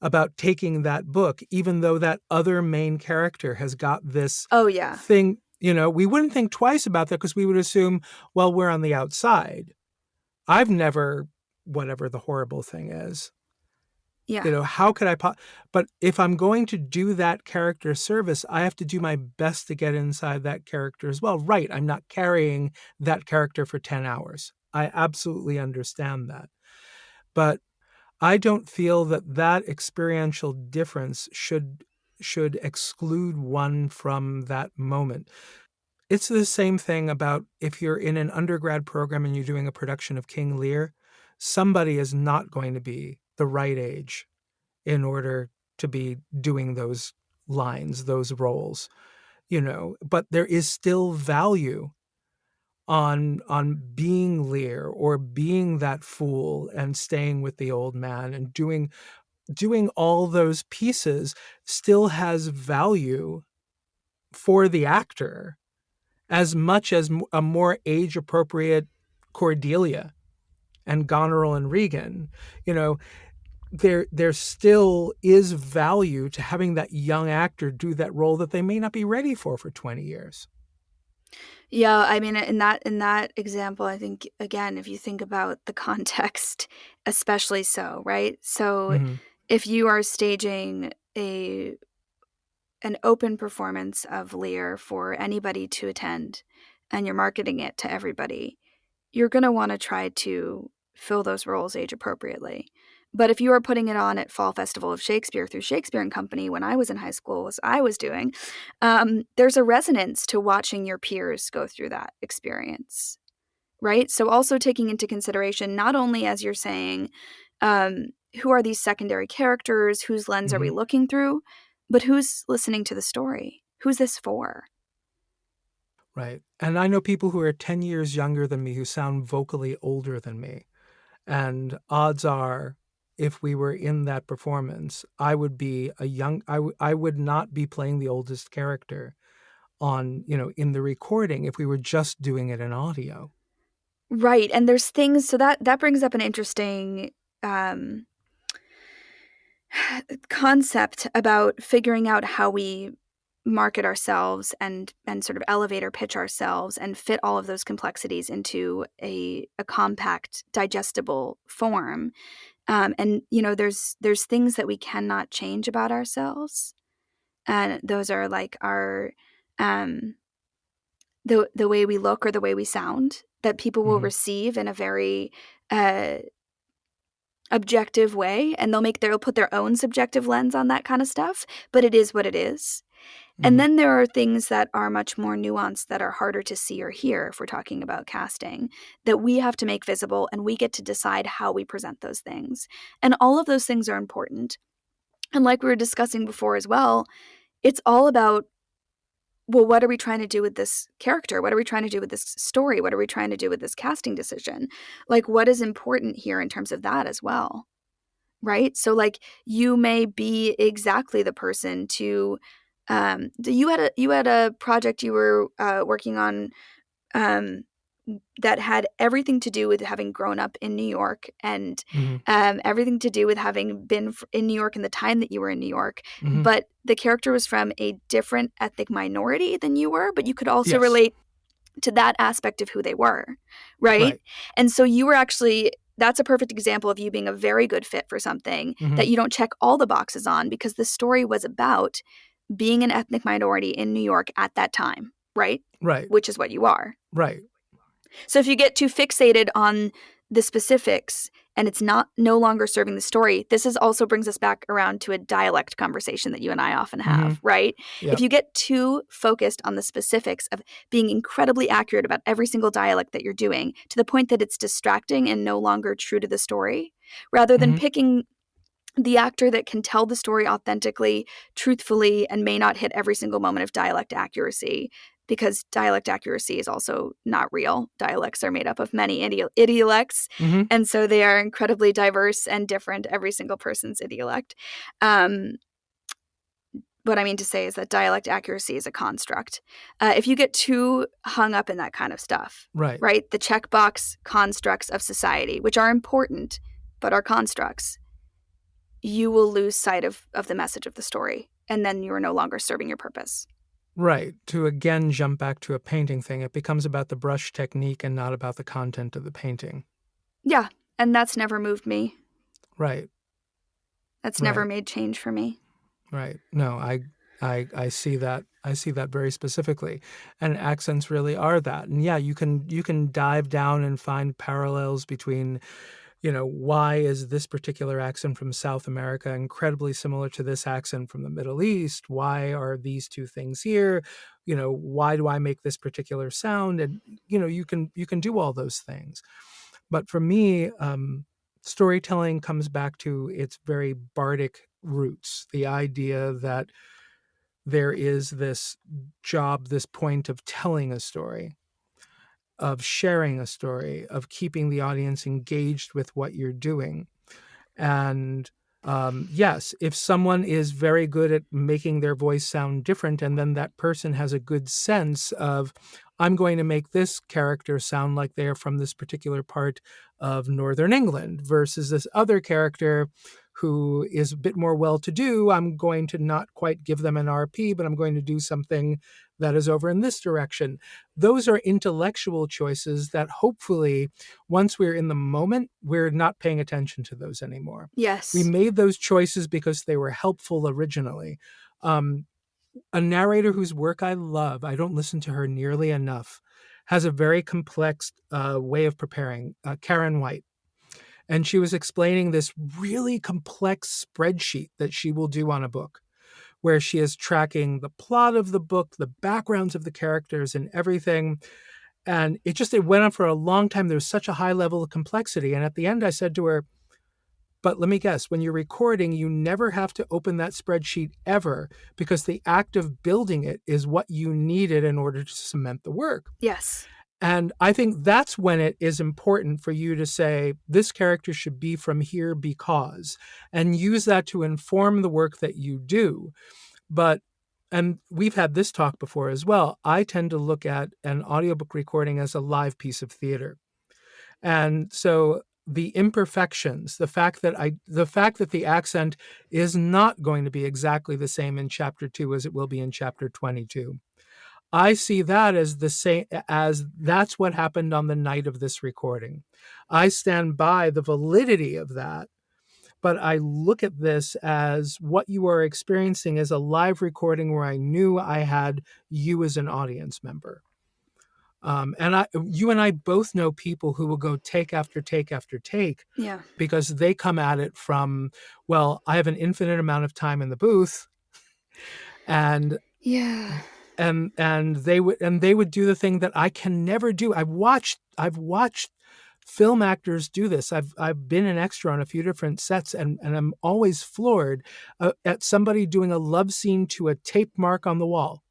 about taking that book, even though that other main character has got this Oh, yeah. thing. We wouldn't think twice about that because we would assume, well, we're on the outside. I've never, whatever the horrible thing is, Yeah. how could but if I'm going to do that character service, I have to do my best to get inside that character as well. Right. I'm not carrying that character for 10 hours. I absolutely understand that. But I don't feel that experiential difference should exclude one from that moment. It's the same thing about if you're in an undergrad program and you're doing a production of King Lear, somebody is not going to be the right age in order to be doing those lines, those roles, but there is still value on being Lear or being that fool and staying with the old man and doing all those pieces still has value for the actor as much as a more age appropriate Cordelia and Goneril and Regan. You know, there still is value to having that young actor do that role that they may not be ready for 20 years. Yeah, I mean, in that example, I think, again, if you think about the context, especially so, right? So Mm-hmm. if you are staging a an open performance of Lear for anybody to attend and you're marketing it to everybody, you're going to want to try to fill those roles age appropriately. But if you are putting it on at Fall Festival of Shakespeare through Shakespeare and Company, when I was in high school, as I was doing, there's a resonance to watching your peers go through that experience, right? So also taking into consideration, not only as you're saying, um, who are these secondary characters, whose lens are Mm-hmm. we looking through, but who's listening to the story? Who's this for? Right. And I know people who are 10 years younger than me who sound vocally older than me. And odds are, if we were in that performance, I would be I would not be playing the oldest character on, in the recording if we were just doing it in audio. Right, and there's things so that brings up an interesting, um, concept about figuring out how we market ourselves and sort of elevate or pitch ourselves and fit all of those complexities into a compact, digestible form. And, there's things that we cannot change about ourselves, and those are, like, um the way we look or the way we sound that people will Hmm. receive in a very, uh, objective way, and they'll put their own subjective lens on that kinda stuff, but it is what it is. And Hmm. then there are things that are much more nuanced that are harder to see or hear if we're talking about casting, that we have to make visible, and we get to decide how we present those things. And all of those things are important. And like we were discussing before as well, it's all about, well, what are we trying to do with this character? What are we trying to do with this story? What are we trying to do with this casting decision? Like, what is important here in terms of that as well? Right? So, like, you may be exactly the person to, you had a project you were working on, um, that had everything to do with having grown up in New York and, Hmm. everything to do with having been in New York in the time that you were in New York. Hmm. But the character was from a different ethnic minority than you were, but you could also Yes. relate to that aspect of who they were, right? Right. And so you were actually that's a perfect example of you being a very good fit for something Hmm. that you don't check all the boxes on because the story was about being an ethnic minority in New York at that time, right? Right. Which is what you are. Right. So if you get too fixated on the specifics and it's no longer serving the story, this is also brings us back around to a dialect conversation that you and I often Hmm. have, right? If Yep. you get too focused on the specifics of being incredibly accurate about every single dialect that you're doing to the point that it's distracting and no longer true to the story, rather than Hmm. picking the actor that can tell the story authentically, truthfully, and may not hit every single moment of dialect accuracy, because dialect accuracy is also not real. Dialects are made up of many idiolects, Hmm. and so they are incredibly diverse and different, every single person's idiolect. Um, what I mean to say is that dialect accuracy is a construct. If you get too hung up in that kind of stuff, Right. right, the checkbox constructs of society, which are important, but are constructs, you will lose sight of the message of the story, and then you are no longer serving your purpose. Right. To again jump back to a painting thing, it becomes about the brush technique and not about the content of the painting. Yeah, and that's never moved me. Right. That's never Right. made change for me. Right. No, I see that. I see that very specifically. And accents really are that. And yeah, you can dive down and find parallels between, why is this particular accent from South America incredibly similar to this accent from the Middle East? Why are these two things here? Why do I make this particular sound? And you can do all those things. But for me, storytelling comes back to its very bardic roots, the idea that there is this job, this point of telling a story, of sharing a story, of keeping the audience engaged with what you're doing. And yes, if someone is very good at making their voice sound different, and then that person has a good sense of, I'm going to make this character sound like they're from this particular part of Northern England versus this other character who is a bit more well to do, I'm going to not quite give them an RP, but I'm going to do something that is over in this direction. Those are intellectual choices that hopefully, once we're in the moment, we're not paying attention to those anymore. We Yes. made those choices because they were helpful originally. Um, a narrator whose work I love, I don't listen to her nearly enough, has a very complex way of preparing, Karen White. And she was explaining this really complex spreadsheet that she will do on a book, where she is tracking the plot of the book, the backgrounds of the characters, and everything. And it went on for a long time. There was such a high level of complexity. And at the end, I said to her, But let me guess, when you're recording, you never have to open that spreadsheet ever, because the act of building it is what you needed in order to cement the work. Yes. And I think that's when it is important for you to say, this character should be from here because, and use that to inform the work that you do. But, and we've had this talk before as well, I tend to look at an audiobook recording as a live piece of theater. And so the imperfections, the fact that the accent is not going to be exactly the same in chapter 2 as it will be in chapter 22. I see that as the same, as that's what happened on the night of this recording. I stand by the validity of that, but I look at this as what you are experiencing as a live recording where I knew I had you as an audience member. You and I both know people who will go take after take after take Yeah. because they come at it from, well, I have an infinite amount of time in the booth, and Yeah. they would do the thing that I can never do. I've watched film actors do this. I've been an extra on a few different sets, and I'm always floored at somebody doing a love scene to a tape mark on the wall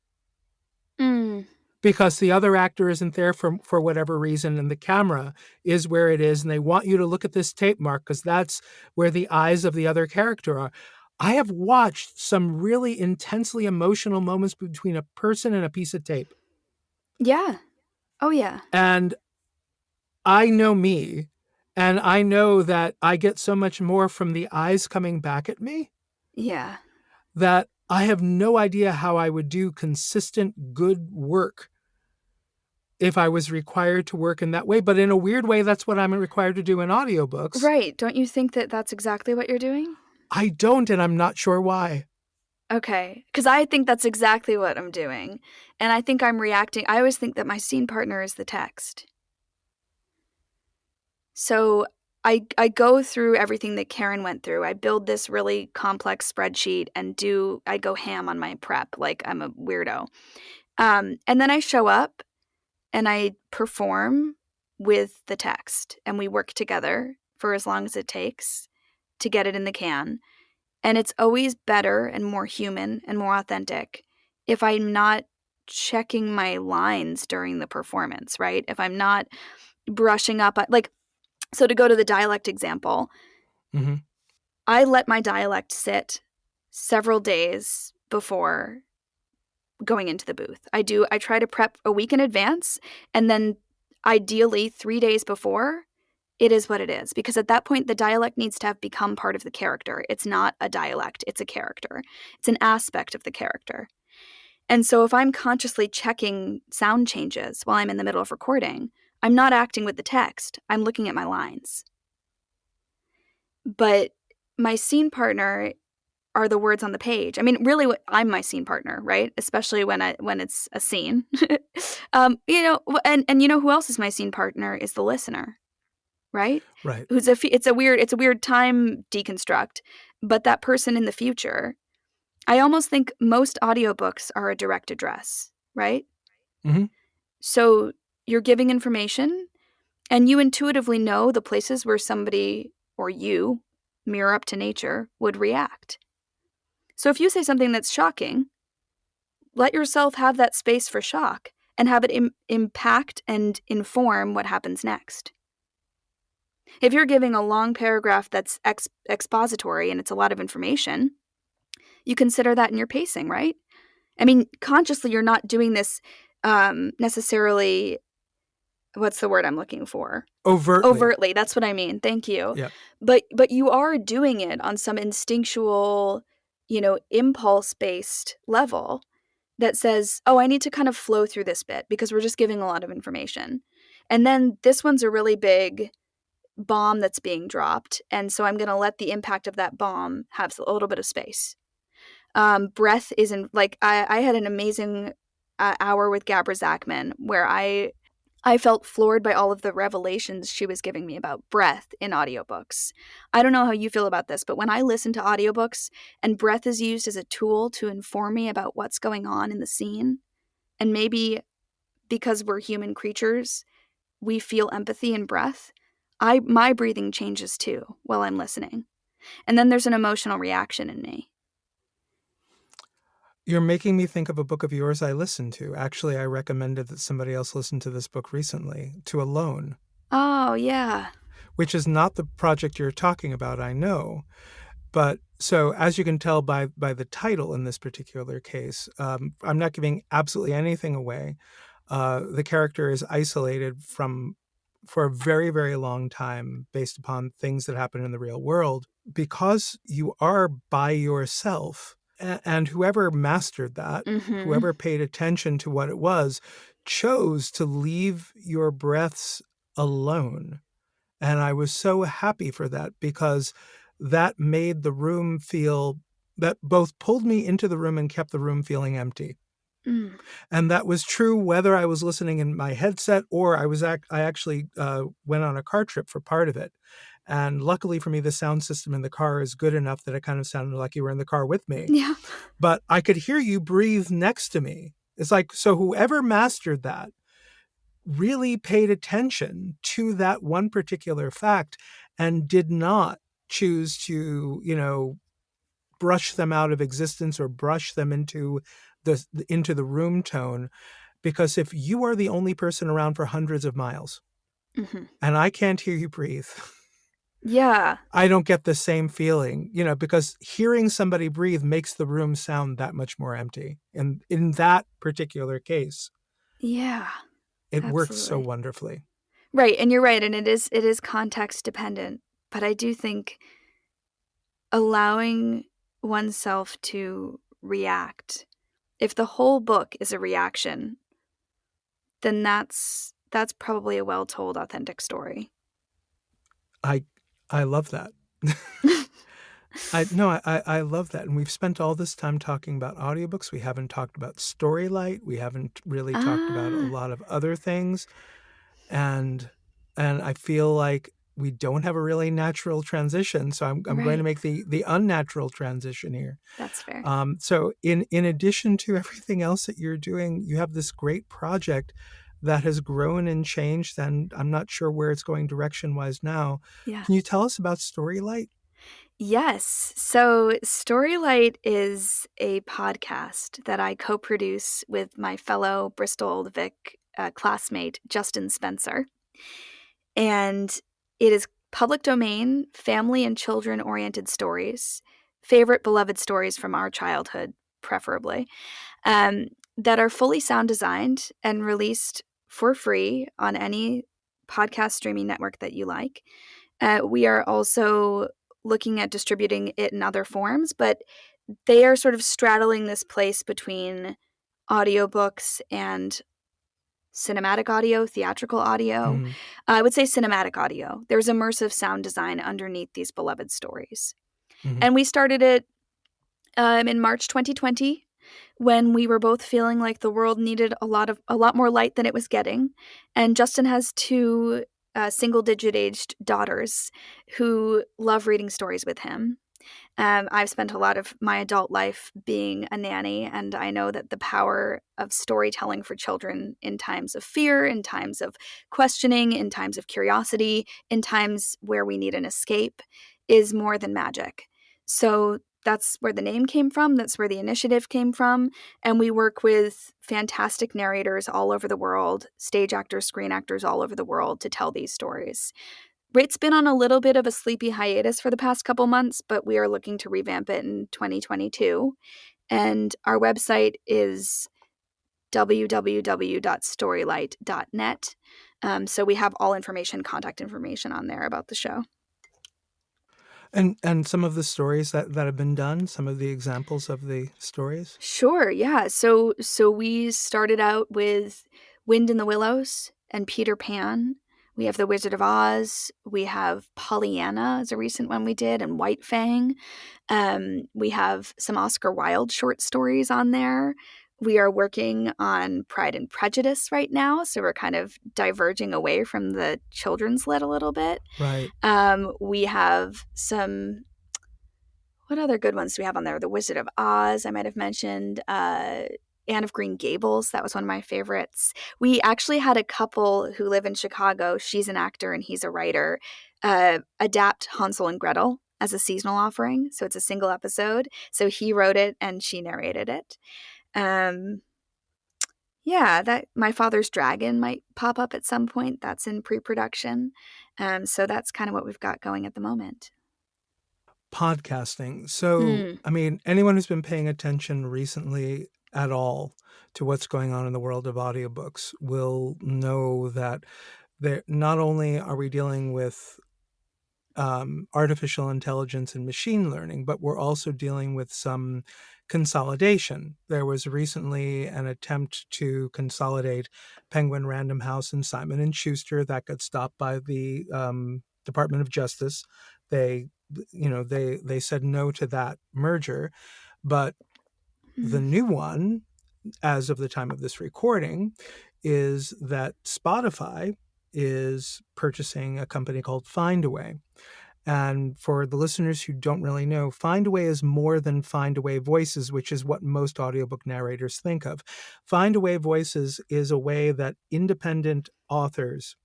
Mm. because the other actor isn't there for whatever reason, and the camera is where it is, and they want you to look at this tape mark because that's where the eyes of the other character are. I have watched some really intensely emotional moments between a person and a piece of tape. Yeah. Oh, yeah. And I know me, and I know that I get so much more from the eyes coming back at me Yeah. that I have no idea how I would do consistent good work if I was required to work in that way. But in a weird way, that's what I'm required to do in audiobooks. Right. Don't you think that that's exactly what you're doing? I don't, and I'm not sure why. Okay. Because I think that's exactly what I'm doing. And I think I'm reacting. I always think that my scene partner is the text. So I go through everything that Karen went through. I build this really complex spreadsheet and I go ham on my prep like I'm a weirdo. And then I show up and I perform with the text, and we work together for as long as it takes to get it in the can. And it's always better and more human and more authentic if I'm not checking my lines during the performance, right? If I'm not brushing up, like, so to go to the dialect example, Mm-hmm. I let my dialect sit several days before going into the booth. I try to prep a week in advance, and then ideally 3 days before, it is what it is, because at that point the dialect needs to have become part of the character. It's not a dialect, it's a character. It's an aspect of the character. And so if I'm consciously checking sound changes while I'm in the middle of recording, I'm not acting with the text. I'm looking at my lines. But my scene partner are the words on the page. I mean, really, I'm my scene partner, right? Especially when it's a scene. And you know who else is my scene partner is the listener, right? Right. It's a weird time deconstruct, but that person in the future. I almost think most audiobooks are a direct address, right? Mm-hmm. So you're giving information, and you intuitively know the places where somebody or you, mirror up to nature, would react. So if you say something that's shocking, let yourself have that space for shock and have it impact and inform what happens next. If you're giving a long paragraph that's expository and it's a lot of information, you consider that in your pacing, right? I mean, consciously, you're not doing this necessarily. What's the word I'm looking for? Overtly. Overtly. That's what I mean. Thank you. Yeah. But you are doing it on some instinctual, impulse-based level that says, oh, I need to kind of flow through this bit because we're just giving a lot of information. And then this one's a really big bomb that's being dropped. And so I'm going to let the impact of that bomb have a little bit of space. Breath isn't like I had an amazing hour with Gabra Zachman where I felt floored by all of the revelations she was giving me about breath in audiobooks. I don't know how you feel about this, but when I listen to audiobooks and breath is used as a tool to inform me about what's going on in the scene, and maybe because we're human creatures, we feel empathy in breath, my breathing changes too while I'm listening. And then there's an emotional reaction in me. You're making me think of a book of yours I listened to. Actually, I recommended that somebody else listen to this book recently, To Alone, Oh, yeah. which is not the project you're talking about, I know. But so, as you can tell by the title in this particular case, I'm not giving absolutely anything away. The character is isolated from for a very, very long time based upon things that happen in the real world because you are by yourself. And whoever mastered that, Mm-hmm. whoever paid attention to what it was, chose to leave your breaths alone. And I was so happy for that because that made the room feel that both pulled me into the room and kept the room feeling empty. Mm. And that was true whether I was listening in my headset or I actually went on a car trip for part of it. And luckily for me, the sound system in the car is good enough that it kind of sounded like you were in the car with me. Yeah. But I could hear you breathe next to me. It's like, so whoever mastered that really paid attention to that one particular fact and did not choose to, brush them out of existence or brush them into the room tone. Because if you are the only person around for hundreds of miles Mm-hmm. and I can't hear you breathe, Yeah. I don't get the same feeling, because hearing somebody breathe makes the room sound that much more empty. And in that particular case, Yeah. it works so Absolutely. wonderfully. Right, and you're right, and it is context dependent, but I do think allowing oneself to react, if the whole book is a reaction, then that's probably a well-told authentic story. I I love that. I no, I love that. And we've spent all this time talking about audiobooks. We haven't talked about Storylight. We haven't really talked about a Ah, lot of other things. And I feel like we don't have a really natural transition. So I'm going to right. make the unnatural transition here. That's fair. So in addition to everything else that you're doing, you have this great project that has grown and changed, and I'm not sure where it's going direction wise now. Yeah. Can you tell us about Storylight? Yes. So Storylight is a podcast that I co-produce with my fellow Bristol Old Vic classmate, Justin Spencer. And it is public domain, family and children oriented stories, favorite beloved stories from our childhood, preferably, um, that are fully sound designed and released for free on any podcast streaming network that you like. We are also looking at distributing it in other forms, but they are sort of straddling this place between audiobooks and cinematic audio, theatrical audio. Mm-hmm. I would say cinematic audio. There's immersive sound design underneath these beloved stories. Mm-hmm. And we started it in March 2020 when we were both feeling like the world needed a lot more light than it was getting. And Justin has two single digit aged daughters who love reading stories with him. I've spent a lot of my adult life being a nanny, and I know that the power of storytelling for children in times of fear, in times of questioning, in times of curiosity, in times where we need an escape is more than magic. So that's where the name came from. That's where the initiative came from. And we work with fantastic narrators all over the world, stage actors, screen actors all over the world to tell these stories. It's been on a little bit of a sleepy hiatus for the past couple months, but we are looking to revamp it in 2022. And our website is www.storylight.net. So we have all information, contact information on there about the show. And some of the stories that have been done, some of the examples of the stories. Sure, yeah. So we started out with Wind in the Willows and Peter Pan. We have The Wizard of Oz. We have Pollyanna is a recent one we did, and White Fang. We have some Oscar Wilde short stories on there. We are working on Pride and Prejudice right now, so we're kind of diverging away from the children's lit a little bit. Right. We have some, what other good ones do we have on there? The Wizard of Oz, I might have mentioned. Anne of Green Gables, that was one of my favorites. We actually had a couple who live in Chicago. She's an actor and he's a writer. Adapt Hansel and Gretel as a seasonal offering. So it's a single episode. So he wrote it and she narrated it. Um, yeah, that My Father's Dragon might pop up at some point. That's in pre-production. So that's kind of what we've got going at the moment. Podcasting. So, Mm. I mean, anyone who's been paying attention recently at all to what's going on in the world of audiobooks will know that there not only are we dealing with artificial intelligence and machine learning, but we're also dealing with some consolidation. There was recently an attempt to consolidate Penguin Random House and Simon and Schuster that got stopped by the Department of Justice. They, they said no to that merger, but the Mm. new one, as of the time of this recording, is that Spotify is purchasing a company called Findaway. And for the listeners who don't really know, Findaway is more than Findaway Voices, which is what most audiobook narrators think of. Findaway Voices is a way that independent authors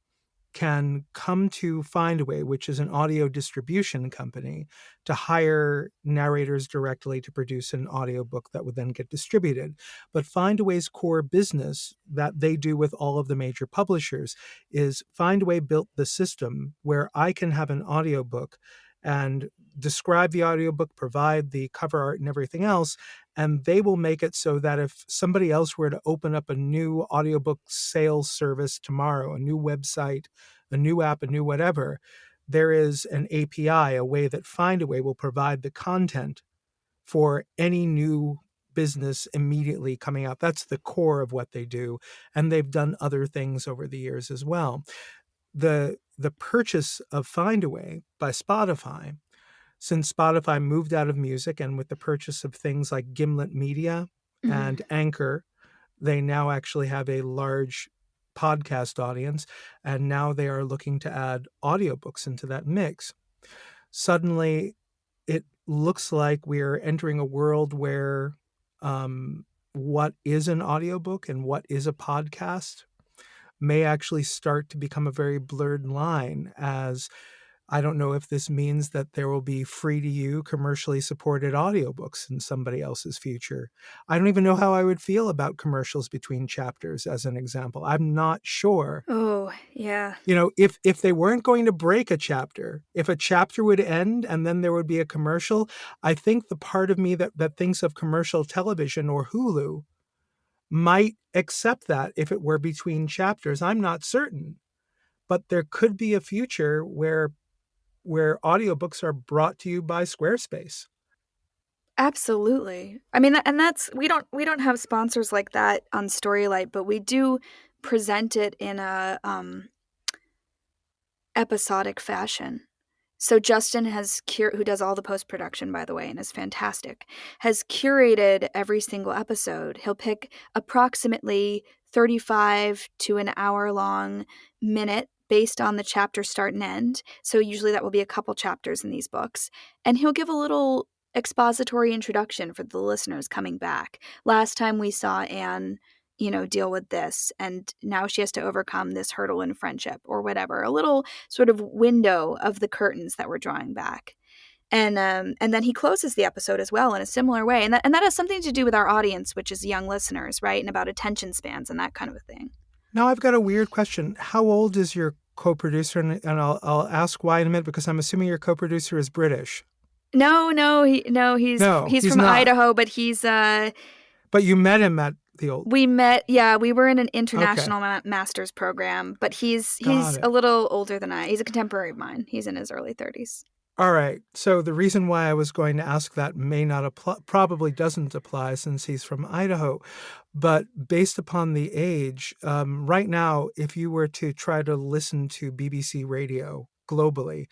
can come to Findaway, which is an audio distribution company, to hire narrators directly to produce an audiobook that would then get distributed. But Findaway's core business that they do with all of the major publishers is Findaway built the system where I can have an audiobook and describe the audiobook, provide the cover art and everything else, and they will make it so that if somebody else were to open up a new audiobook sales service tomorrow, a new website, a new app, a new whatever, there is an API, a way that Findaway will provide the content for any new business immediately coming out. That's the core of what they do. And they've done other things over the years as well. The purchase of Findaway by Spotify, since Spotify moved out of music and with the purchase of things like Gimlet Media Mm. and Anchor, they now actually have a large podcast audience, and now they are looking to add audiobooks into that mix. Suddenly, it looks like we're entering a world where what is an audiobook and what is a podcast may actually start to become a very blurred line. As I don't know if this means that there will be free to you commercially supported audiobooks in somebody else's future. I don't even know how I would feel about commercials between chapters, as an example. I'm not sure. Oh, yeah. If they weren't going to break a chapter, if a chapter would end and then there would be a commercial, I think the part of me that thinks of commercial television or Hulu might accept that if it were between chapters. I'm not certain. But there could be a future where audiobooks are brought to you by Squarespace. Absolutely. I mean, and that's we don't have sponsors like that on Storylight, but we do present it in a episodic fashion. So Justin who does all the post-production, by the way, and is fantastic, has curated every single episode. He'll pick approximately 35 to an hour long minute based on the chapter start and end. So usually that will be a couple chapters in these books. And he'll give a little expository introduction for the listeners coming back. Last time we saw Anne, deal with this, and now she has to overcome this hurdle in friendship or whatever. A little sort of window of the curtains that we're drawing back. And then he closes the episode as well in a similar way. And that has something to do with our audience, which is young listeners, right? And about attention spans and that kind of a thing. Now, I've got a weird question. How old is your co-producer? And I'll ask why in a minute, because I'm assuming your co-producer is British. He's No, he's he's from not. Idaho, but he's But you met him at the old. we met, yeah, we were in an Okay, international master's program, but he's got a it. little older than I. He's a contemporary of mine. He's in his early 30s. All right. So the reason why I was going to ask that may not apply, probably doesn't apply since he's from Idaho. But based upon the age, right now, if you were to try to listen to BBC radio globally,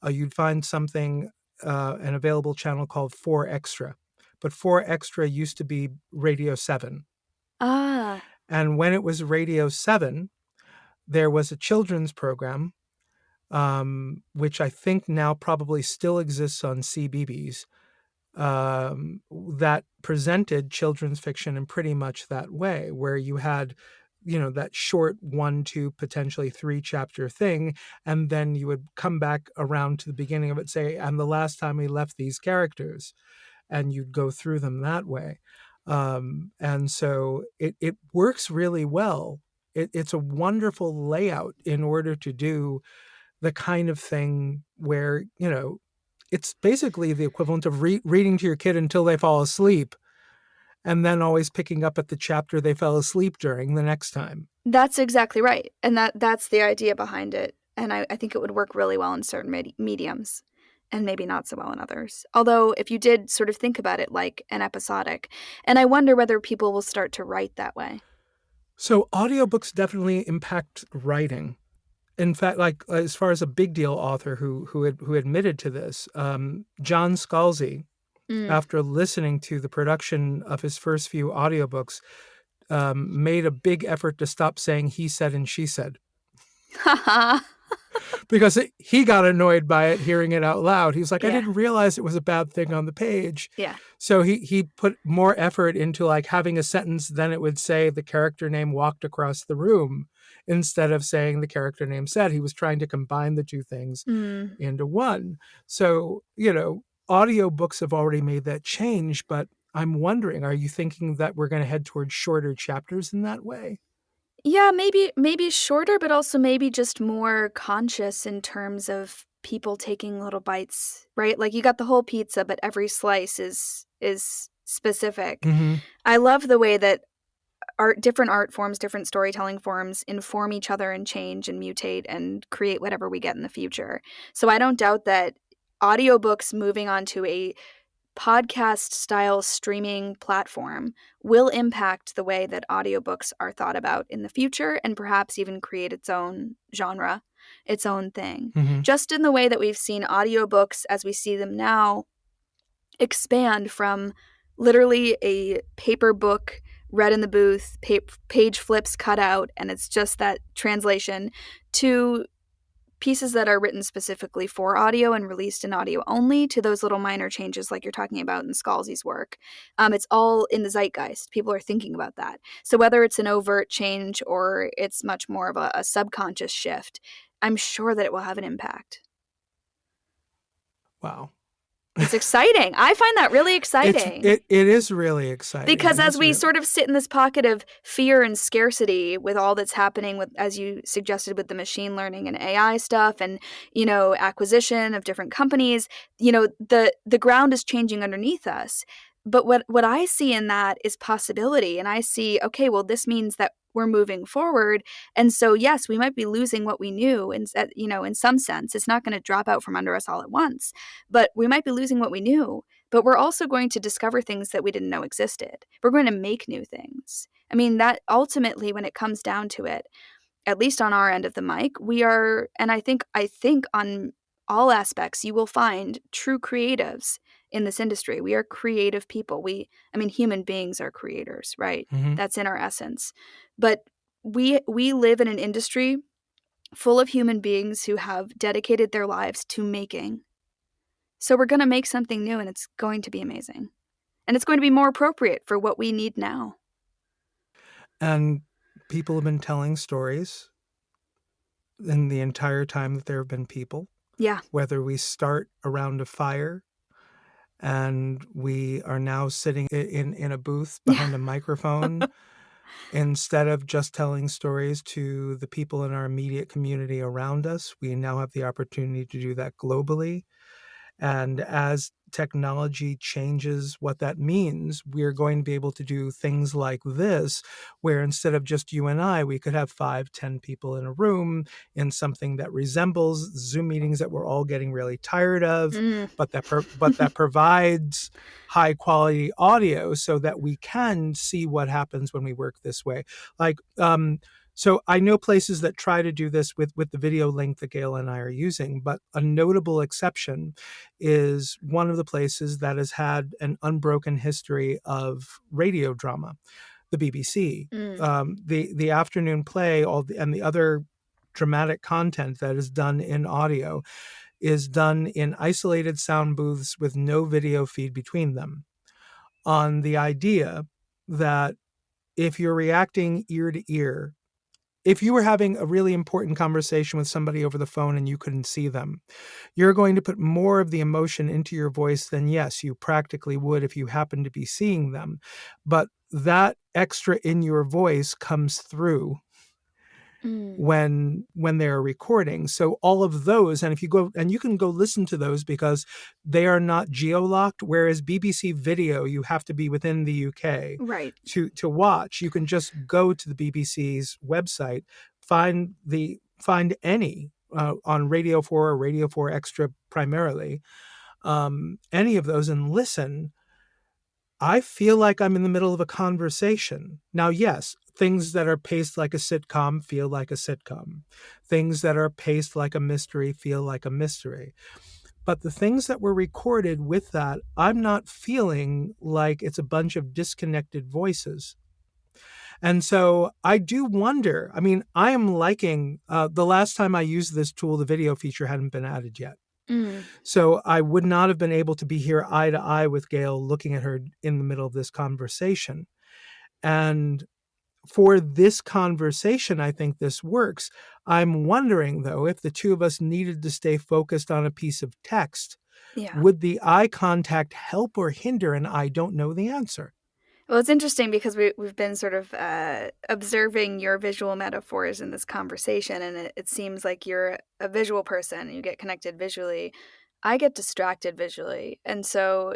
you'd find something, an available channel called 4 Extra. But 4 Extra used to be Radio 7. Ah. And when it was Radio 7, there was a children's program, which I think now probably still exists on CBeebies, that presented children's fiction in pretty much that way, where you had that short 1, 2, potentially 3 chapter thing, and then you would come back around to the beginning of it, say, and the last time we left these characters, and you'd go through them that way. And so it works really well. It's a wonderful layout in order to do the kind of thing where, it's basically the equivalent of reading to your kid until they fall asleep, and then always picking up at the chapter they fell asleep during the next time. That's exactly right. And that's the idea behind it. And I think it would work really well in certain mediums and maybe not so well in others. Although, if you did sort of think about it like an episodic, and I wonder whether people will start to write that way. So audiobooks definitely impact writing. In fact, like as far as a big deal author who admitted to this, John Scalzi, Mm. after listening to the production of his first few audiobooks, made a big effort to stop saying he said and she said. Because he got annoyed by it, hearing it out loud. He was like, I Yeah. didn't realize it was a bad thing on the page. Yeah. So he put more effort into like having a sentence, then it would say the character name walked across the room instead of saying the character name said. He was trying to combine the two things Mm. into one. So, audiobooks have already made that change, but I'm wondering, are you thinking that we're going to head towards shorter chapters in that way? Yeah, maybe shorter, but also maybe just more conscious in terms of people taking little bites, right? Like, you got the whole pizza, but every slice is specific. Mm-hmm. I love the way that different art forms, different storytelling forms inform each other and change and mutate and create whatever we get in the future. So I don't doubt that audiobooks moving onto a podcast style streaming platform will impact the way that audiobooks are thought about in the future, and perhaps even create its own genre, its own thing. Mm-hmm. Just in the way that we've seen audiobooks as we see them now expand from literally a paper book read in the booth, page flips cut out, and it's just that translation, to pieces that are written specifically for audio and released in audio only, to those little minor changes like you're talking about in Scalzi's work. It's all in the zeitgeist. People are thinking about that. So whether it's an overt change or it's much more of a subconscious shift, I'm sure that it will have an impact. Wow. It's exciting. I find that really exciting. It is really exciting. Because as we sort of sit in this pocket of fear and scarcity with all that's happening with, as you suggested, with the machine learning and AI stuff and, acquisition of different companies, the ground is changing underneath us. But what I see in that is possibility. And I see, okay, well, this means that we're moving forward. And so, yes, we might be losing what we knew. And, in some sense, it's not going to drop out from under us all at once. But we might be losing what we knew. But we're also going to discover things that we didn't know existed. We're going to make new things. I mean, that ultimately, when it comes down to it, at least on our end of the mic, we are, and I think on all aspects, you will find true creatives in this industry. We are creative people. Human beings are creators, right? Mm-hmm. That's in our essence. But we live in an industry full of human beings who have dedicated their lives to making. So we're going to make something new, and it's going to be amazing. And it's going to be more appropriate for what we need now. And people have been telling stories in the entire time that there have been people. Yeah. Whether we start around a fire and we are now sitting in a booth behind a microphone, instead of just telling stories to the people in our immediate community around us, we now have the opportunity to do that globally. And as technology changes what that means, we're going to be able to do things like this, where instead of just you and I, we could have 5, 10 people in a room in something that resembles Zoom meetings that we're all getting really tired of, but that provides high quality audio so that we can see what happens when we work this way. So I know places that try to do this with the video link that Gail and I are using, but a notable exception is one of the places that has had an unbroken history of radio drama, the BBC. The afternoon play and the other dramatic content that is done in audio is done in isolated sound booths with no video feed between them, on the idea that if you're reacting ear to ear, if you were having a really important conversation with somebody over the phone and you couldn't see them, you're going to put more of the emotion into your voice than, yes, you practically would if you happen to be seeing them. But that extra in your voice comes through Mm. when they're recording. So all of those, and if you go and you can go listen to those because they are not geo-locked, whereas BBC Video, you have to be within the UK Right. to watch. You can just go to the BBC's website, find any on Radio 4 or Radio 4 Extra primarily, any of those and listen. I feel like I'm in the middle of a conversation. Now, yes, things that are paced like a sitcom feel like a sitcom. Things that are paced like a mystery feel like a mystery. But the things that were recorded with that, I'm not feeling like it's a bunch of disconnected voices. And so I do wonder. I mean, I am liking the last time I used this tool, the video feature hadn't been added yet. Mm. So I would not have been able to be here eye to eye with Gail looking at her in the middle of this conversation. And for this conversation, I think this works. I'm wondering, though, if the two of us needed to stay focused on a piece of text, Yeah. would the eye contact help or hinder? And I don't know the answer. Well, it's interesting because we've been sort of observing your visual metaphors in this conversation, and it seems like you're a visual person. You get connected visually. I get distracted visually. And so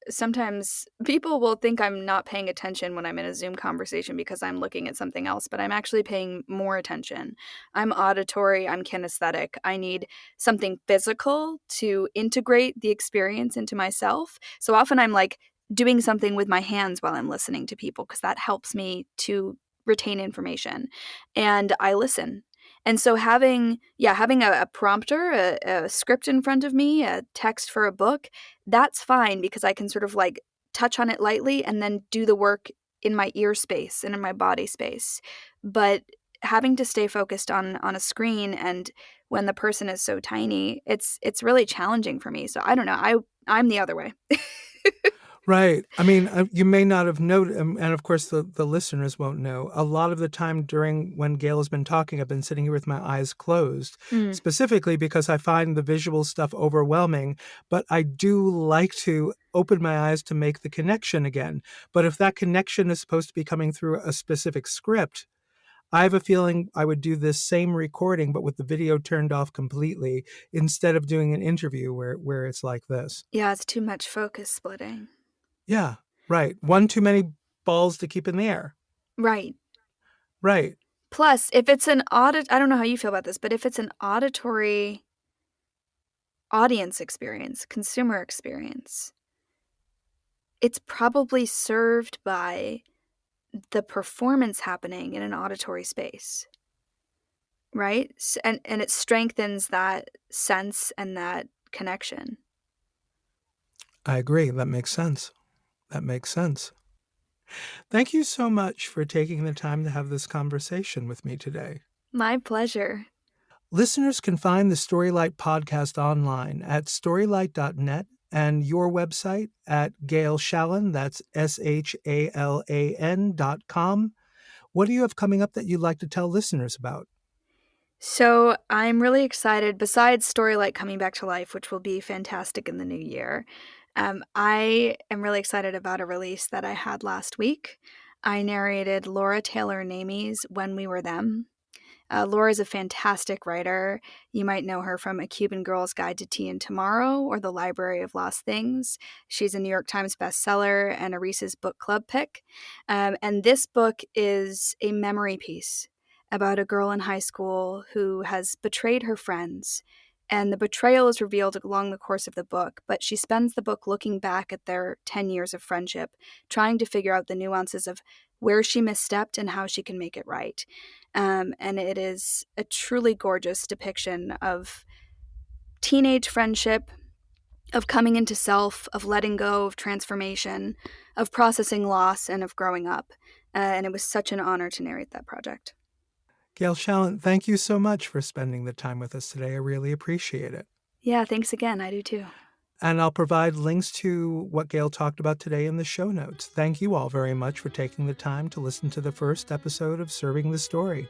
sometimes people will think I'm not paying attention when I'm in a Zoom conversation because I'm looking at something else, but I'm actually paying more attention. I'm auditory, I'm kinesthetic. I need something physical to integrate the experience into myself. So often I'm like doing something with my hands while I'm listening to people because that helps me to retain information. And I listen. And so having a prompter, a script in front of me, a text for a book, that's fine because I can sort of like touch on it lightly and then do the work in my ear space and in my body space. But having to stay focused on a screen and when the person is so tiny, it's really challenging for me. So I don't know. I'm the other way. Right. I mean, you may not have noted, and of course, the listeners won't know. A lot of the time during when Gail has been talking, I've been sitting here with my eyes closed, Mm. specifically because I find the visual stuff overwhelming. But I do like to open my eyes to make the connection again. But if that connection is supposed to be coming through a specific script, I have a feeling I would do this same recording, but with the video turned off completely instead of doing an interview where it's like this. Yeah, it's too much focus splitting. Yeah, right. One too many balls to keep in the air. Right. Right. Plus, if it's an I don't know how you feel about this, but if it's an auditory audience experience, consumer experience, it's probably served by the performance happening in an auditory space, right? And it strengthens that sense and that connection. I agree. That makes sense. That makes sense. Thank you so much for taking the time to have this conversation with me today. My pleasure. Listeners can find the Storylight podcast online at storylight.net and your website at Gail Shalan, that's SHALAN.com. What do you have coming up that you'd like to tell listeners about? So I'm really excited, besides Storylight coming back to life, which will be fantastic in the new year. I am really excited about a release that I had last week. I narrated Laura Taylor Namie's When We Were Them. Laura is a fantastic writer. You might know her from A Cuban Girl's Guide to Tea and Tomorrow or The Library of Lost Things. She's a New York Times bestseller and a Reese's Book Club pick. And this book is a memory piece about a girl in high school who has betrayed her friends. And the betrayal is revealed along the course of the book, but she spends the book looking back at their 10 years of friendship, trying to figure out the nuances of where she misstepped and how she can make it right. And it is a truly gorgeous depiction of teenage friendship, of coming into self, of letting go, of transformation, of processing loss, and of growing up. And it was such an honor to narrate that project. Gail Shalan, thank you so much for spending the time with us today. I really appreciate it. Yeah, thanks again. I do too. And I'll provide links to what Gail talked about today in the show notes. Thank you all very much for taking the time to listen to the first episode of Serving the Story.